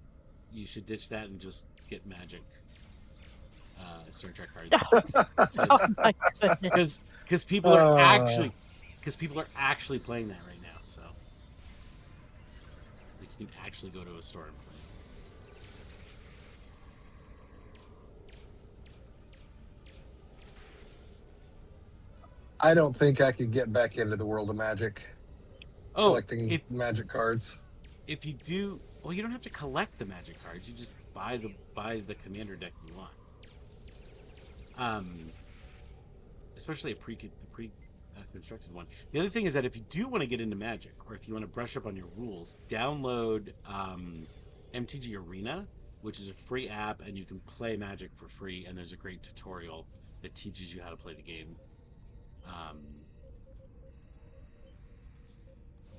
you should ditch that and just get Magic Star Trek cards. Oh my goodness. Because people are actually playing that right now. So like, you can actually go to a store and play. I don't think I could get back into the world of Magic, collecting Magic cards. If you do, well, you don't have to collect the Magic cards. You just buy the commander deck you want. Especially a constructed one. The other thing is that if you do want to get into Magic, or if you want to brush up on your rules, download MTG Arena, which is a free app, and you can play Magic for free. And there's a great tutorial that teaches you how to play the game.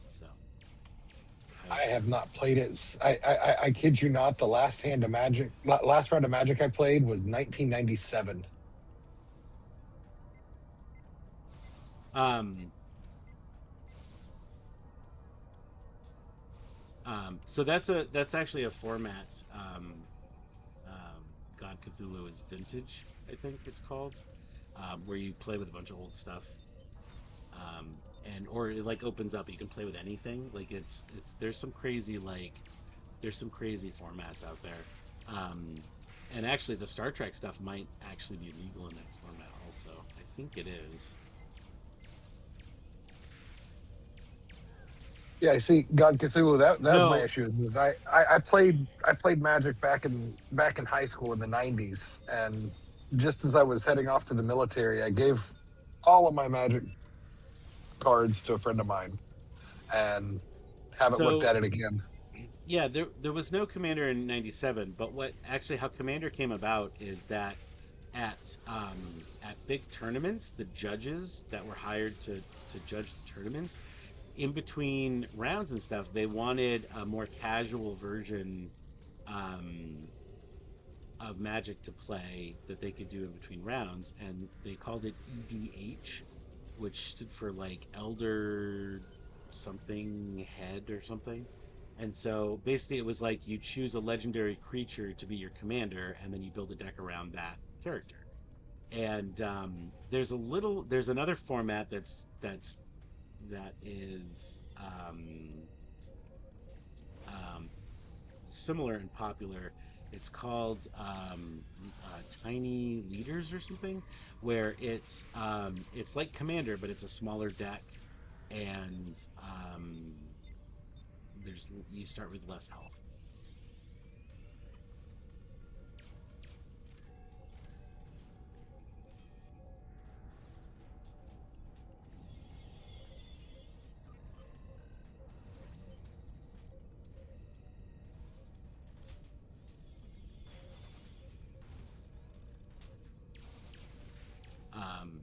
So I have not played it. I kid you not. The last round of Magic I played was 1997. So that's actually a format. God Cthulhu is Vintage, I think it's called, where you play with a bunch of old stuff, or it like opens up. You can play with anything. Like it's there's some crazy formats out there, and actually the Star Trek stuff might actually be legal in that format also. I think it is. Yeah, I see. God Cthulhu. That was my issue. Is I played Magic back in high school in the '90s, and just as I was heading off to the military, I gave all of my Magic cards to a friend of mine, and haven't looked at it again. Yeah, there was no Commander in '97, but how Commander came about is that at big tournaments, the judges that were hired to judge the tournaments, in between rounds and stuff, they wanted a more casual version of Magic to play that they could do in between rounds, and they called it EDH, which stood for like Elder something Head or something. And so basically it was like you choose a legendary creature to be your commander, and then you build a deck around that character. And there's another format that is similar and popular. It's called Tiny Leaders or something, where it's like Commander, but it's a smaller deck, and you start with less health.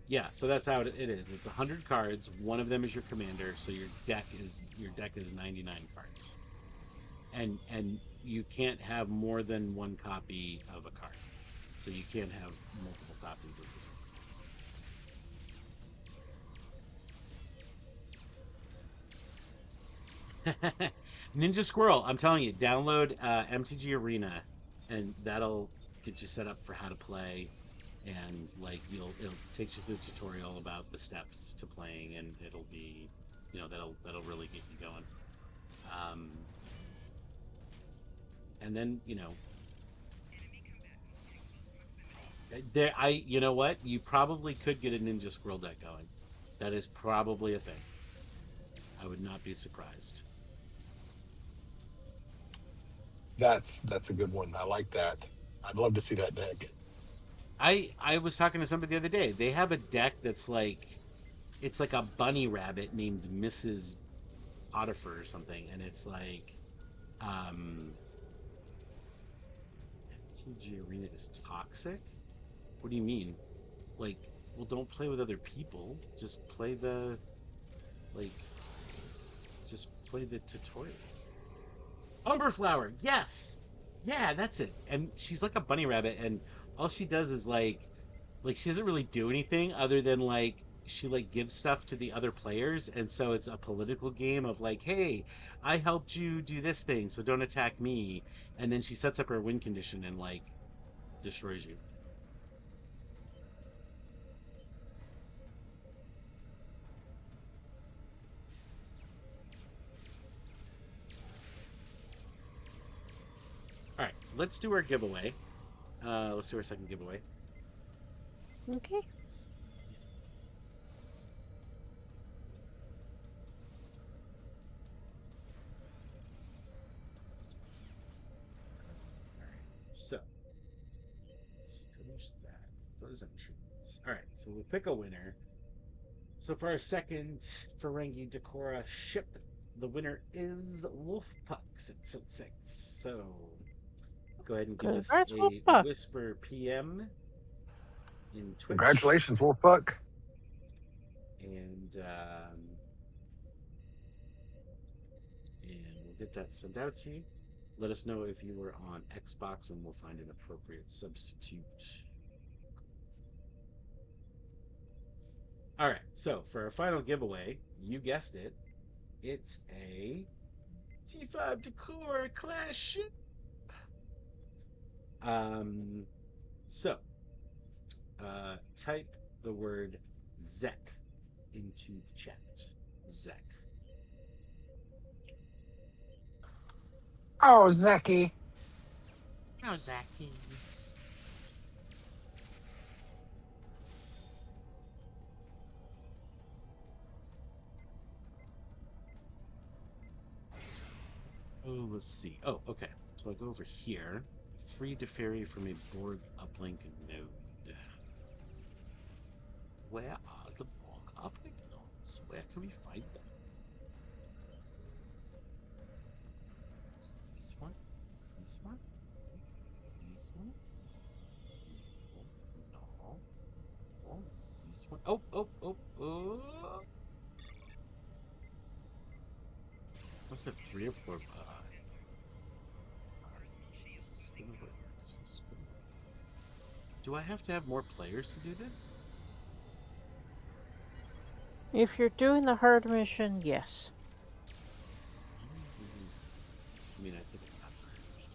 Yeah, so that's how it is. It's 100 cards. One of them is your commander, so your deck is 99 cards, and you can't have more than one copy of a card, so you can't have multiple copies of the same. Ninja Squirrel, I'm telling you, download MTG Arena, and that'll get you set up for how to play. And like it'll take you through the tutorial about the steps to playing, and it'll be, that'll really get you going. And then you know what, you probably could get a Ninja Squirrel deck going. That is probably a thing. I would not be surprised. That's a good one. I like that. I'd love to see that deck. I was talking to somebody the other day. They have a deck that's like, it's like a bunny rabbit named Mrs. Potiphar or something, and it's like, MTG Arena is toxic? What do you mean? Like, well, don't play with other people. Just play the tutorials. Umberflower, yes, yeah, that's it. And she's like a bunny rabbit, and all she does is like she doesn't really do anything other than like she like gives stuff to the other players, and so it's a political game of like, hey, I helped you do this thing, so don't attack me. And then she sets up her win condition and like destroys you. All right, let's do our giveaway. Let's do our second giveaway. Okay. So let's finish that. Those entries. All right, so we'll pick a winner. So for our second Ferengi Decora ship, the winner is Wolfpuck666. So go ahead and give us Congrats, a Wolfpuck. whisper PM in Twitch. Congratulations, Wolfbuck. And we'll get that sent out to you. Let us know if you were on Xbox, and we'll find an appropriate substitute. All right, so for our final giveaway, you guessed it, it's a T5 Decor class ship. So type the word Zek into the chat. Zek. Oh, Zeki. Oh, Zachy. Oh, let's see. Oh, okay. So I go over here. Free to ferry from a Borg uplink node. Where are the Borg uplink nodes? Where can we find them? Is this one? Is this one? Is this one? No. Oh, is this one? Oh, oh, oh, oh. Must have 3 or 4. Do I have to have more players to do this? If you're doing the hard mission, yes. I mean, I think it's not very much.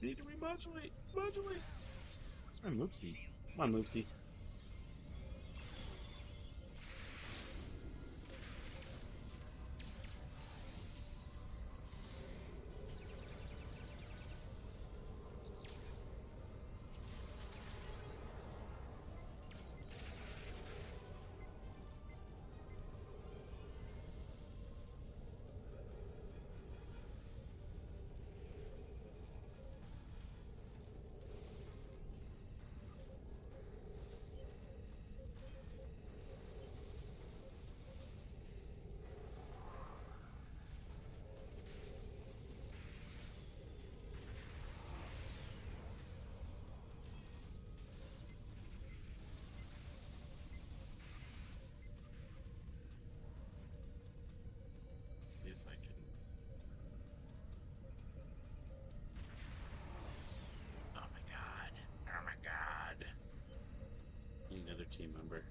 Need to remodulate. Modulate. Sorry, Moopsie. Come on, Moopsie. See if I can. Oh my god. Oh my god. Need another team member.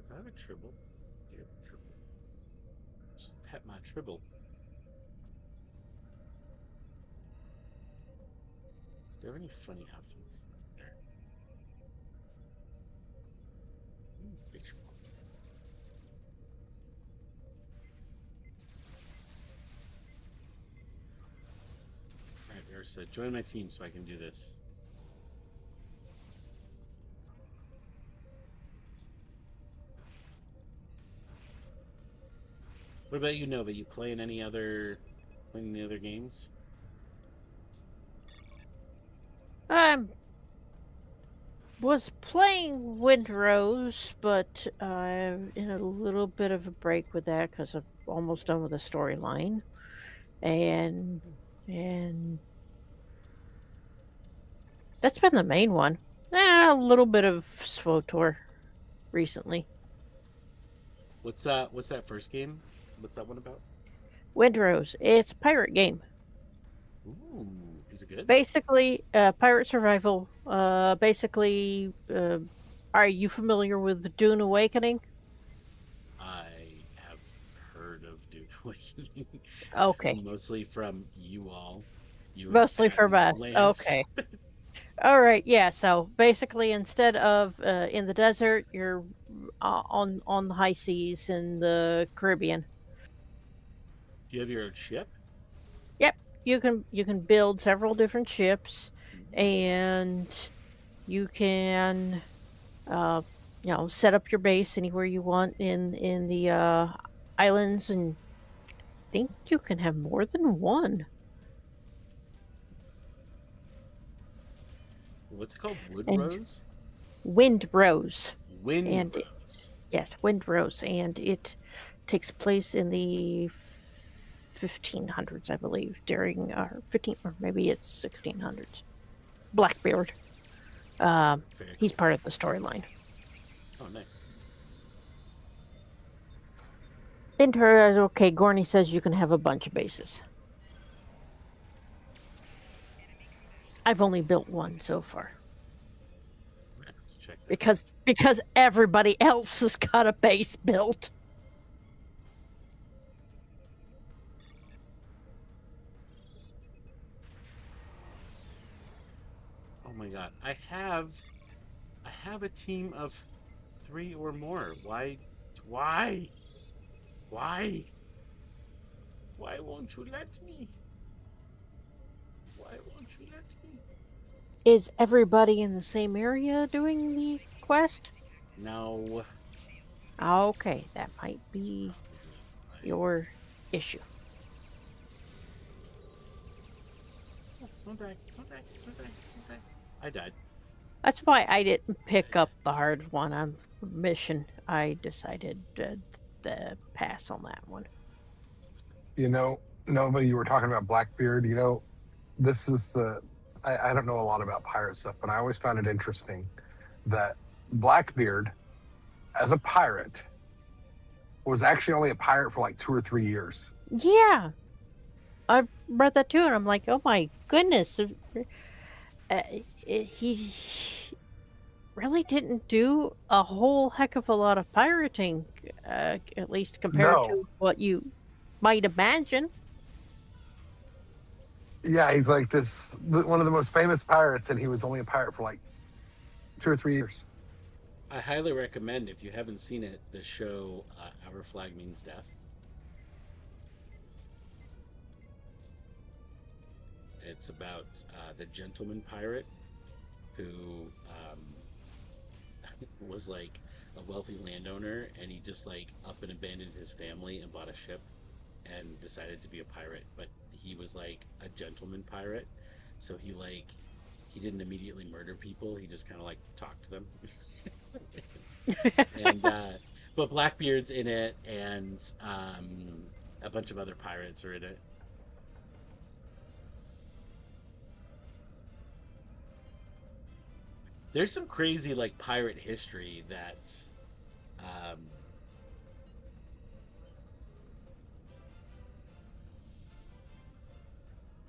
Do I have a Tribble? Yeah, Tribble. Just pet my Tribble. Do you have any funny outfits there? Picture. Alright, Ursa, join my team so I can do this. What about you, Nova? You playing any other Playing any other games? Was playing Windrose, but in a little bit of a break with that because I'm almost done with the storyline, and that's been the main one. A little bit of SWOTOR recently. What's that first game? What's that one about? Windrose, it's a pirate game. Ooh, is it good? Basically, pirate survival. Basically, are you familiar with Dune Awakening? I have heard of Dune Awakening. Okay. Mostly from you all. You Mostly and from us. Lance. Okay. All right. Yeah. So basically, instead of in the desert, you're on the high seas in the Caribbean. Do you have your own ship? Yep. You can build several different ships, and you can set up your base anywhere you want in the islands, and I think you can have more than one. What's it called? Wood And Rose? Windrose. Wind And Rose. yes, Windrose, and it takes place in the 1500s, I believe, during 15 or maybe it's 1600s. Blackbeard. He's Cool. part of the storyline. Oh, nice. Okay, Gorney says you can have a bunch of bases. I've only built one so far. Check that Because everybody else has got a base built. Oh my god. I have a team of 3 or more. Why won't you let me? Why won't you let me? Is everybody in the same area doing the quest? No. Okay, that might be your issue. Don't die. I died. That's why I didn't pick up the hard one on mission. I decided to pass on that one. Nova, you were talking about Blackbeard. This is I don't know a lot about pirate stuff, but I always found it interesting that Blackbeard, as a pirate, was actually only a pirate for like 2 or 3 years. Yeah, I read that too, and I'm like, oh my goodness, he really didn't do a whole heck of a lot of pirating, at least compared to what you might imagine. Yeah, he's like one of the most famous pirates, and he was only a pirate for like 2 or 3 years. I highly recommend, if you haven't seen it, the show Our Flag Means Death. It's about the gentleman pirate who was like a wealthy landowner, and he just like up and abandoned his family and bought a ship and decided to be a pirate. But he was like a gentleman pirate, so he didn't immediately murder people. He just kind of like talked to them. And but Blackbeard's in it, and a bunch of other pirates are in it. There's some crazy like pirate history that's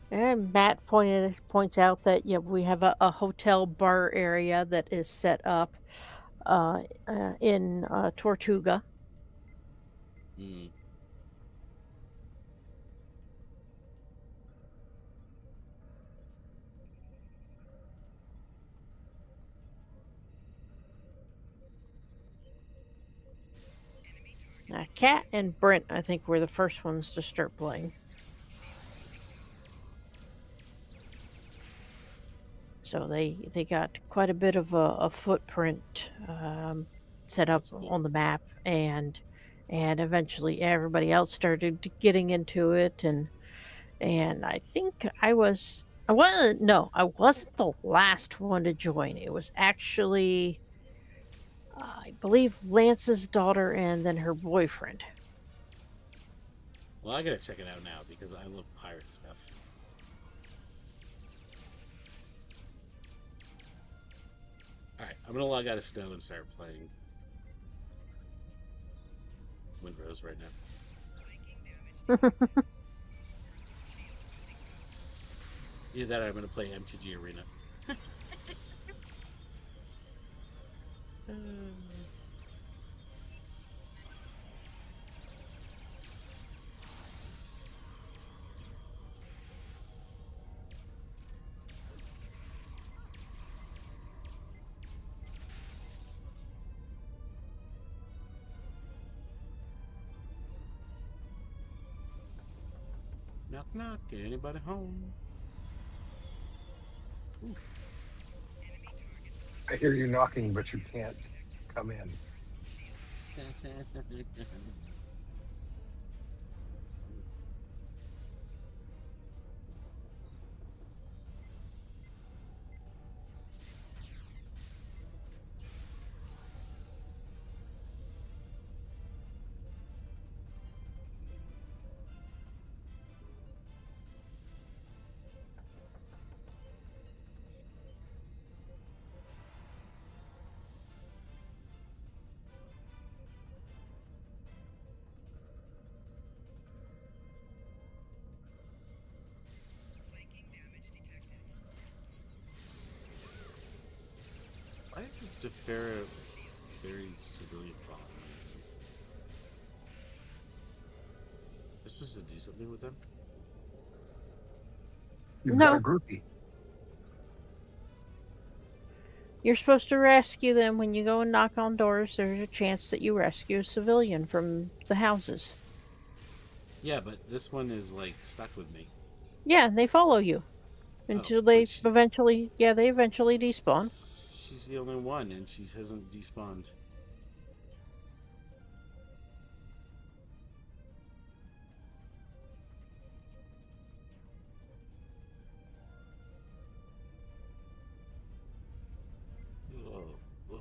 And Matt points out that we have a hotel bar area that is set up in Tortuga. Kat and Brent, I think, were the first ones to start playing. So they got quite a bit of a footprint set up on the map, and eventually everybody else started getting into it, and And I think I wasn't, no, I wasn't the last one to join. It was actually, I believe, Lance's daughter and then her boyfriend. Well, I gotta check it out now because I love pirate stuff. Alright, I'm gonna log out of Stowe and start playing Windrose right now. Either that or I'm gonna play MTG Arena. Knock knock, anybody home? Ooh. I hear you knocking, but you can't come in. Why is this Jafera very civilian problem? Am I supposed to do something with them? You've No. got a groupie. You're supposed to rescue them when you go and knock on doors. There's a chance that you rescue a civilian from the houses. Yeah, but this one is like stuck with me. Yeah, they follow you until they eventually despawn. She's the only one, and she hasn't despawned. Oh, ugh.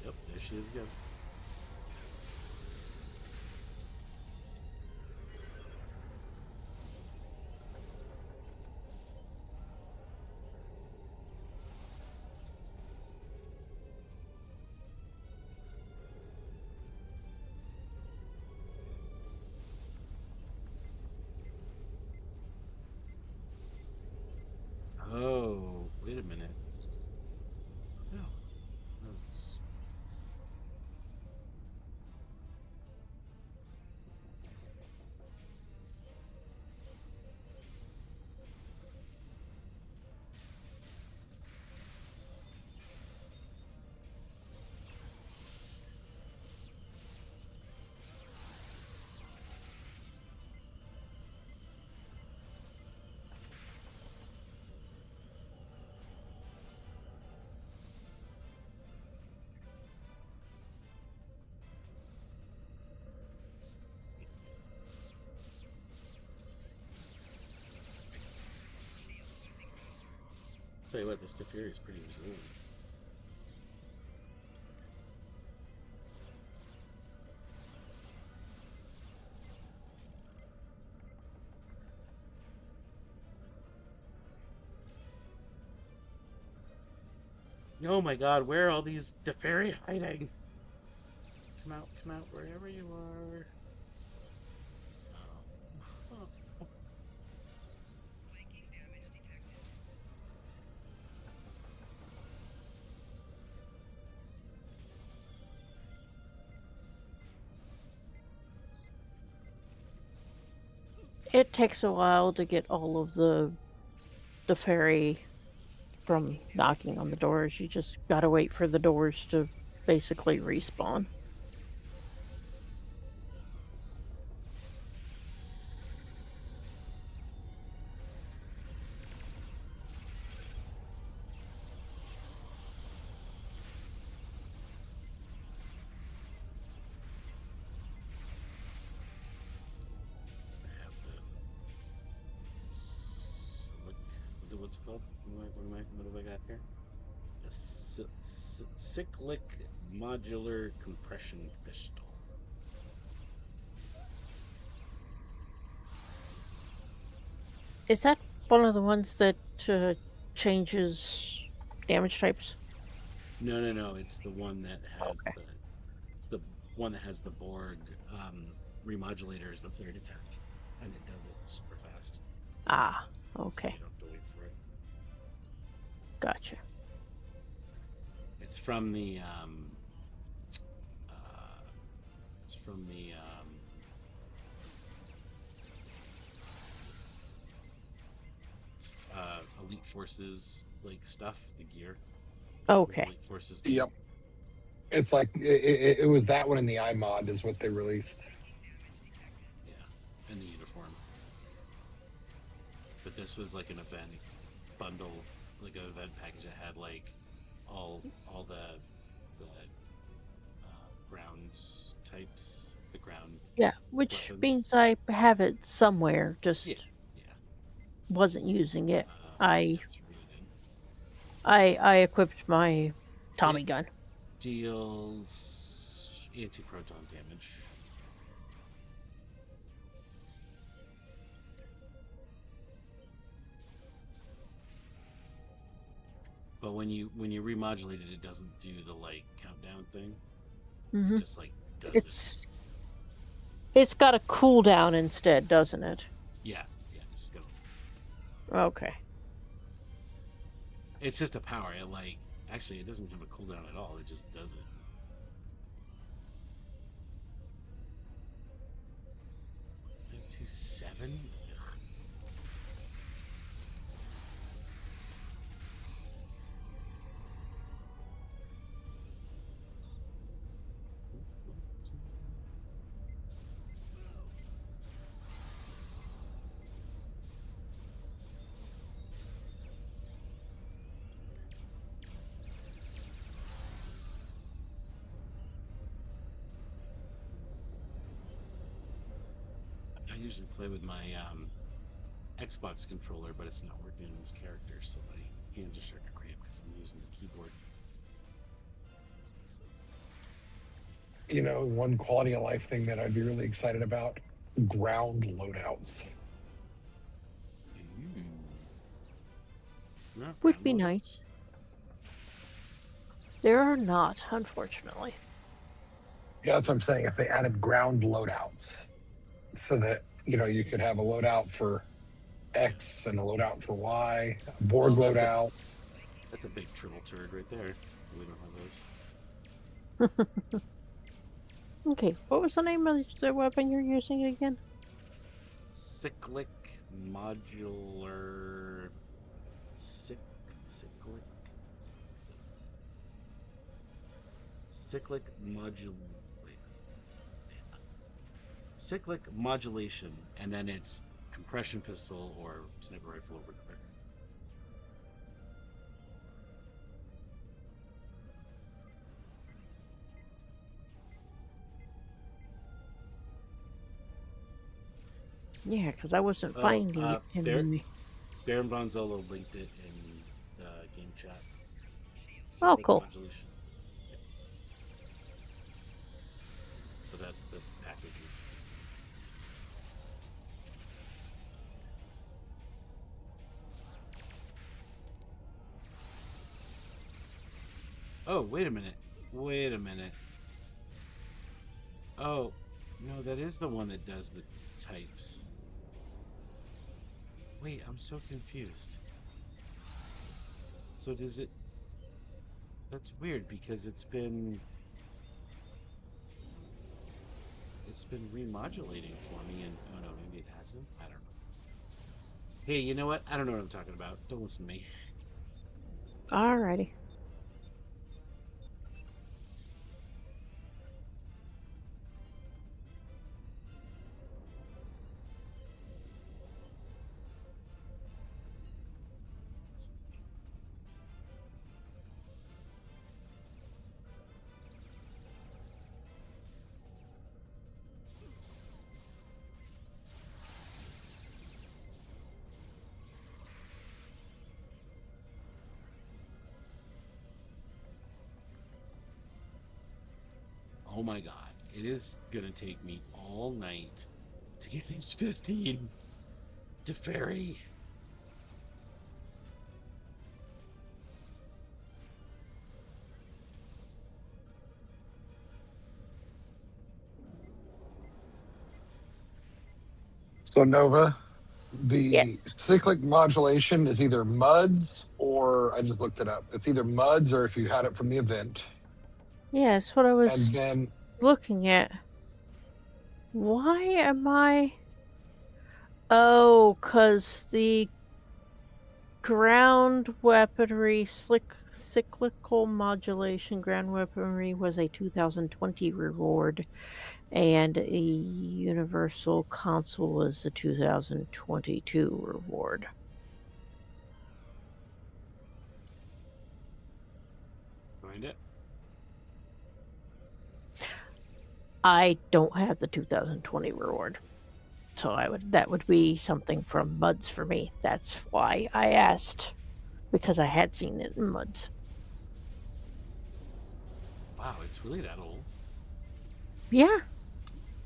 Yep, there she is again. Oh, wait a minute. No. No, it's- Tell you what, this Teferi is pretty resilient. Oh my god, where are all these Teferi hiding? Come out, wherever you are. Oh. It takes a while to get all of the fairy from knocking on the doors. You just gotta wait for the doors to basically respawn. what's it called? What have I got here? A cyclic modular compression pistol. Is that one of the ones that changes damage types? No. It's the one that has Okay. it's the one that has the Borg remodulator as the third attack, and it does it super fast. Ah, So okay. you don't have to wait for it. Gotcha. It's from the uh, it's from the Elite Forces like stuff, the gear. Okay. Elite Forces. Yep. It's like it was that one in the iMod is what they released. Yeah, and the uniform. But this was like an event bundle, like an event package that had like all the ground types, the ground. Yeah, which Weapons. means I have it somewhere, just Yeah. wasn't using it. That's really good. I equipped my Tommy gun. Deals anti-proton damage. But when you remodulate it, it doesn't do the like countdown thing. Mm-hmm. It just like does it. It's got a cooldown instead, doesn't it? Yeah, just go. Okay. It's just a power. It like actually it doesn't have a cooldown at all. It just does it. 527? I usually play with my Xbox controller, but it's not working on this character, so my hands are starting to cramp because I'm using the keyboard. You know, one quality of life thing that I'd be really excited about: ground loadouts. Would be nice. There are not, unfortunately. Yeah, that's what I'm saying. If they added ground loadouts, so that you could have a loadout for X and a loadout for Y, a Borg loadout. That's a big triple turd right there. We don't have those. Okay, what was the name of the weapon you're using again? Cyclic modular. Cyclic modulation, and then it's compression pistol or sniper rifle over quicker. Yeah, because I wasn't finding it in the... Baron Von Zolo linked it in the game chat. Cyclic cool. Modulation. Yeah. So that's the package. Oh, wait a minute. Oh, no, that is the one that does the types. Wait, I'm so confused. So does it... That's weird because it's been remodulating for me, and oh no, maybe it hasn't. I don't know. Hey, you know what? I don't know what I'm talking about. Don't listen to me. Alrighty. Oh my god. It is gonna take me all night to get these 15 to ferry. So Nova, the Yes. cyclic modulation is either MUDs or I just looked it up. It's either MUDs or if you had it from the event. Yes, what I And was then looking at. Why am I? Oh, because the ground weaponry cyclical modulation ground weaponry was a 2020 reward, and a universal console was a 2022 reward. Find it. I don't have the 2020 reward. So that would be something from Muds for me. That's why I asked, because I had seen it in Muds. Wow, it's really that old. Yeah.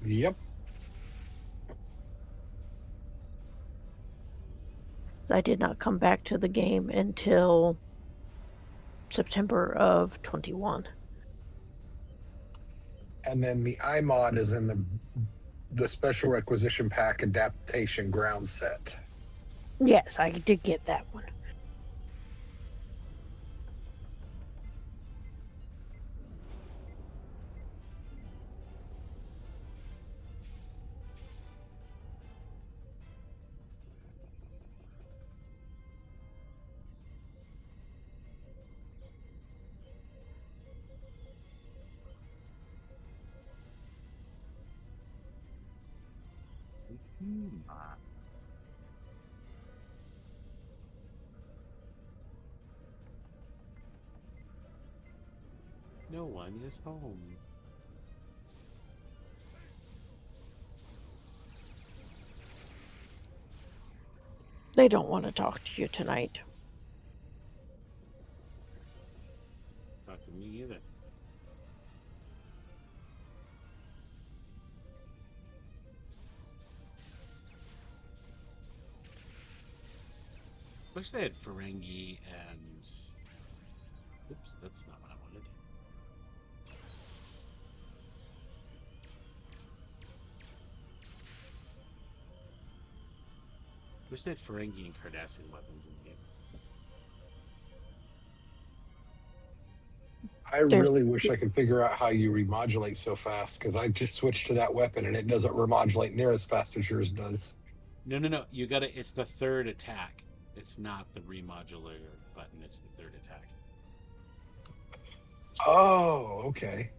yep. I did not come back to the game until September of 21. And then the iMod is in the special requisition pack adaptation ground set. Yes, I did get that one. No one is home. They don't want to talk to you tonight. Talk to me either. Wish they had Ferengi and... Oops, that's not what I wanted. Wish they had Ferengi and Cardassian weapons in the game. I really wish I could figure out how you remodulate so fast because I just switched to that weapon and it doesn't remodulate near as fast as yours does. No. You gotta. It's the third attack. It's not the remodular button. It's the third attack. Oh, okay.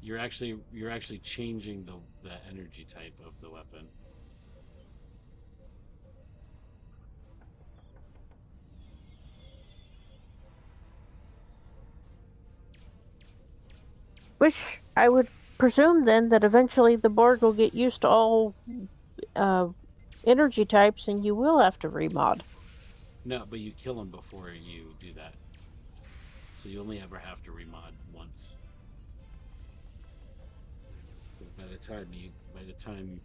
You're actually changing the energy type of the weapon. Which I would presume then that eventually the Borg will get used to all energy types and you will have to remod. No, but you kill them before you do that. So you only ever have to remod once. Because by the time,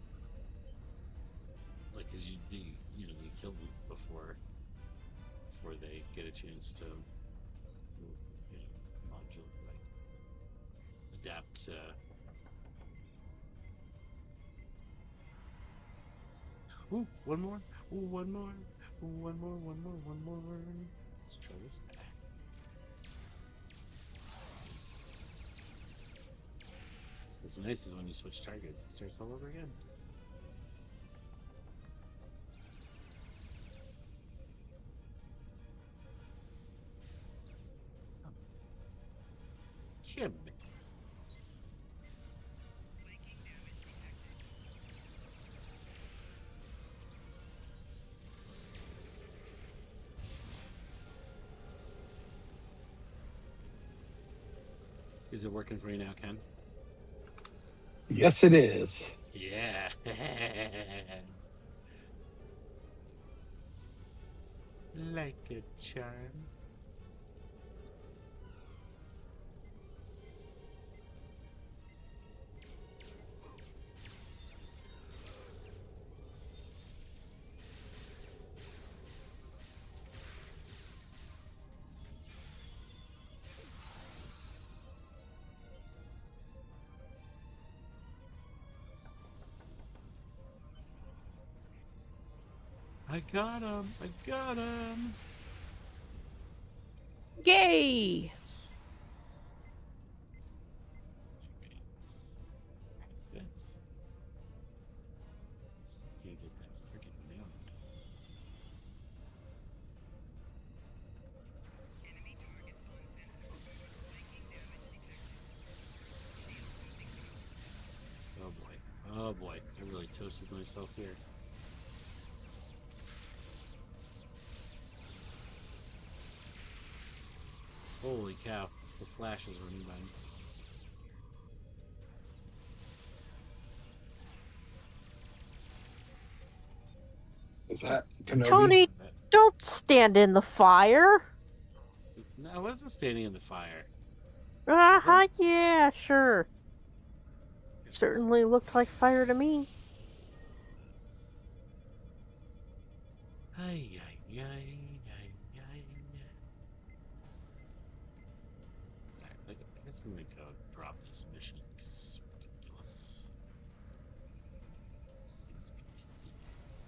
like, cause you kill them before they get a chance to, modulate, like, adapt. Ooh, one more. Ooh, one more. Ooh, one more. Let's try this guy. What's nice is when you switch targets, it starts all over again. Kim. Is it working for you now, Ken? Yes, it is. Yeah. Like a charm. I got him. I got him. Yay! That's it. Just can't get that freaking nailed. Oh boy. Oh boy. I really toasted myself here. Holy cow. The flash is running by. Is that Kenobi? Tony, don't stand in the fire. No, I wasn't standing in the fire. Uh-huh, yeah, sure. Goodness. Certainly looked like fire to me. Ay, ay, ay, ay, ay, ay. Alright, I guess I'm gonna go drop this mission because it's ridiculous. This is ridiculous.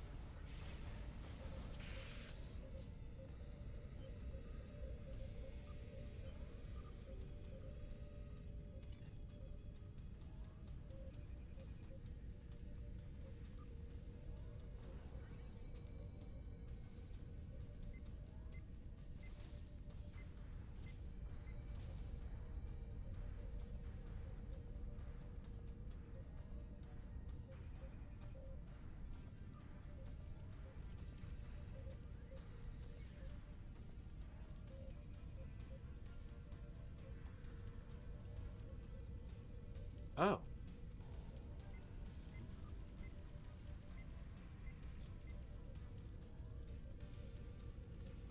Oh.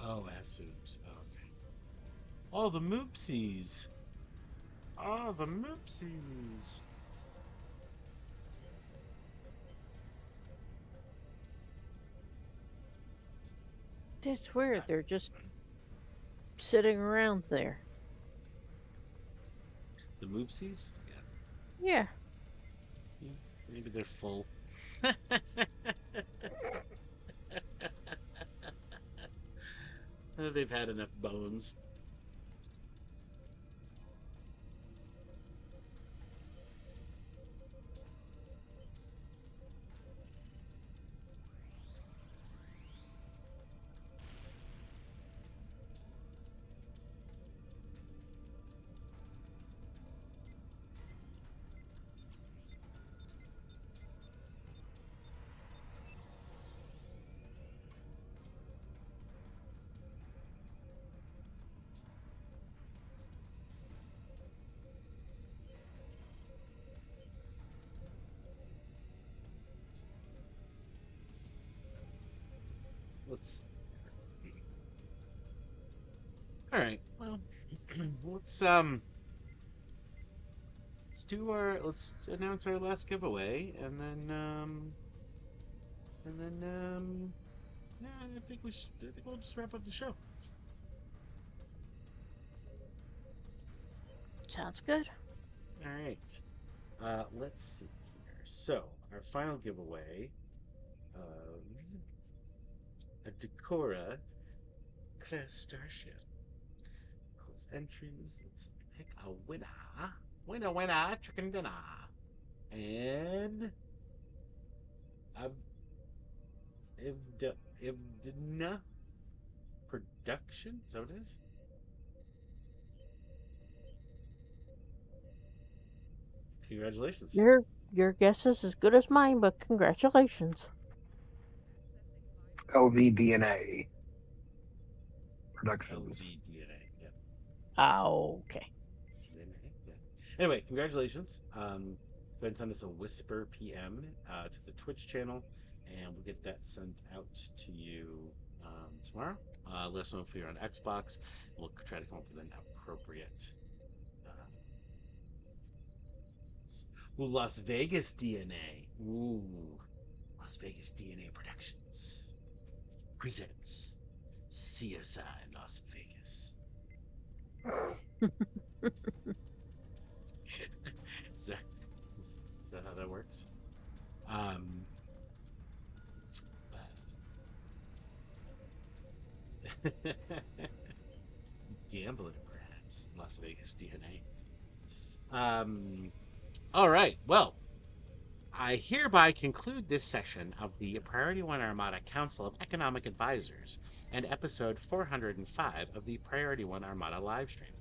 Oh, I have to. Oh, okay. Oh, the moopsies. Oh, the moopsies. It's weird. They're just sitting around there. The moopsies? Yeah. Yeah. Maybe they're full. They've had enough bones. Let's. All right. Well, let's let's announce our last giveaway, and then yeah, I think we'll just wrap up the show. Sounds good. All right. Let's see here. So our final giveaway of a Decora class starship. Close entries. Let's pick a winner. Winner, chicken dinner. And Ivdina Production. Is that what it is? Congratulations. Your guess is as good as mine, but congratulations. LVDNA Productions. LVDNA. Yeah. Okay. DNA. Yeah. Anyway, congratulations. Go ahead and send us a Whisper PM to the Twitch channel, and we'll get that sent out to you tomorrow. Let us know if you're on Xbox. We'll try to come up with an appropriate. Ooh, Las Vegas DNA. Ooh, Las Vegas DNA Productions presents CSI Las Vegas. is, that, is that how that works? Gambling, perhaps. Las Vegas DNA. All right. Well, I hereby conclude this session of the Priority One Armada Council of Economic Advisors and episode 405 of the Priority One Armada livestream.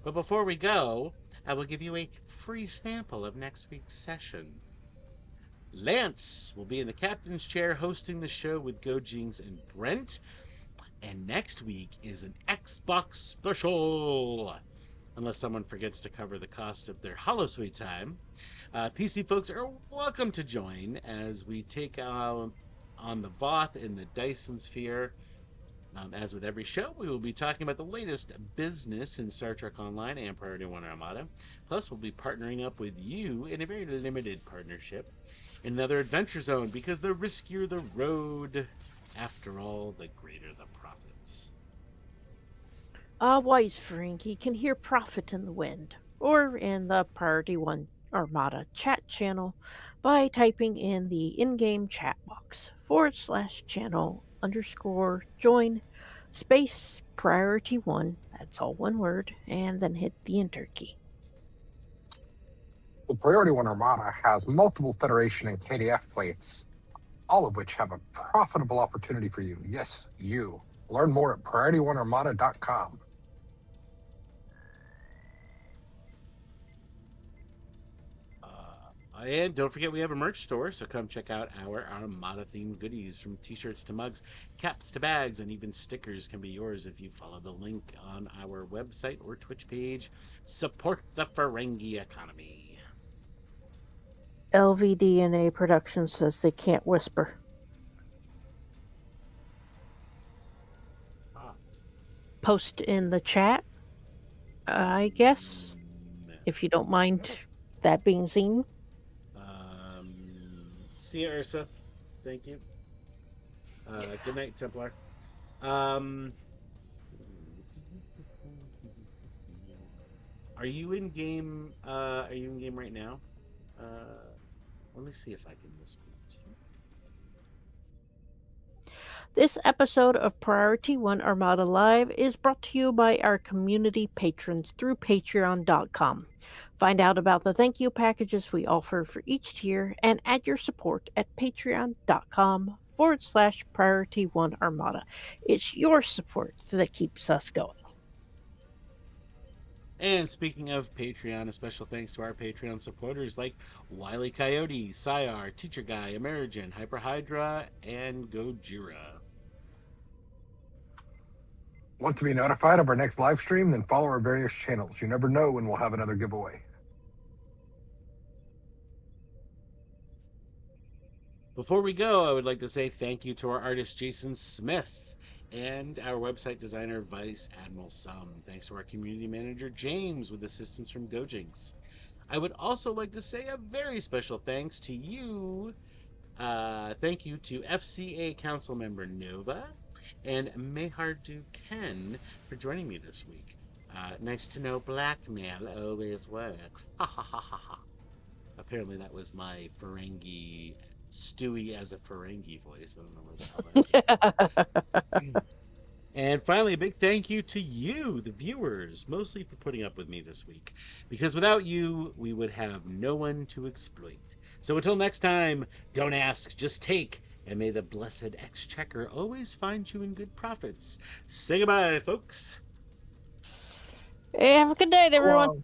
But before we go, I will give you a free sample of next week's session. Lance will be in the captain's chair hosting the show with Gojings and Brent. And next week is an Xbox special. Unless someone forgets to cover the cost of their Holosuite time. PC folks are welcome to join as we take on the Voth in the Dyson Sphere. As with every show, we will be talking about the latest business in Star Trek Online and Priority One Armada. Plus, we'll be partnering up with you in a very limited partnership in another Adventure Zone, because the riskier the road, after all, the greater the profits. Wise Ferengi can hear Profit in the Wind, or in the Priority One Armada chat channel by typing in the in-game chat box /channel_join space Priority One, that's all one word, and then hit the enter key. The Priority One Armada has multiple Federation and KDF fleets, all of which have a profitable opportunity for you. Yes, you. Learn more at PriorityOneArmada.com. And don't forget, we have a merch store, so come check out our Armada-themed goodies, from t-shirts to mugs, caps to bags, and even stickers can be yours if you follow the link on our website or Twitch page. Support the Ferengi economy. LVDNA Productions says they can't whisper. Post in the chat, I guess, if you don't mind that being seen. See you, Ursa. Thank you. Good night, Templar. Are you in game? Are you in game right now? Let me see if I can whisper to you. This episode of Priority One Armada Live is brought to you by our community patrons through patreon.com. Find out about the thank you packages we offer for each tier and add your support at patreon.com/Priority One Armada. It's your support that keeps us going. And speaking of Patreon, a special thanks to our Patreon supporters like Wily Coyote, Syar, Teacher Guy, Amerigen, Hyperhydra, and Gojira. Want to be notified of our next live stream? Then follow our various channels. You never know when we'll have another giveaway. Before we go, I would like to say thank you to our artist Jason Smith and our website designer Vice Admiral Sum. Thanks to our community manager James with assistance from Gojinx. I would also like to say a very special thanks to you. Thank you to FCA Council member Nova and Mehar Duken for joining me this week. Nice to know blackmail always works. Ha ha ha ha ha. Apparently that was my Ferengi Stewie as a Ferengi voice. I don't know where that. And finally, a big thank you to you, the viewers, mostly for putting up with me this week. Because without you, we would have no one to exploit. So until next time, don't ask, just take. And may the blessed exchequer always find you in good profits. Say goodbye, folks. Hey, have a good night, everyone. Wow.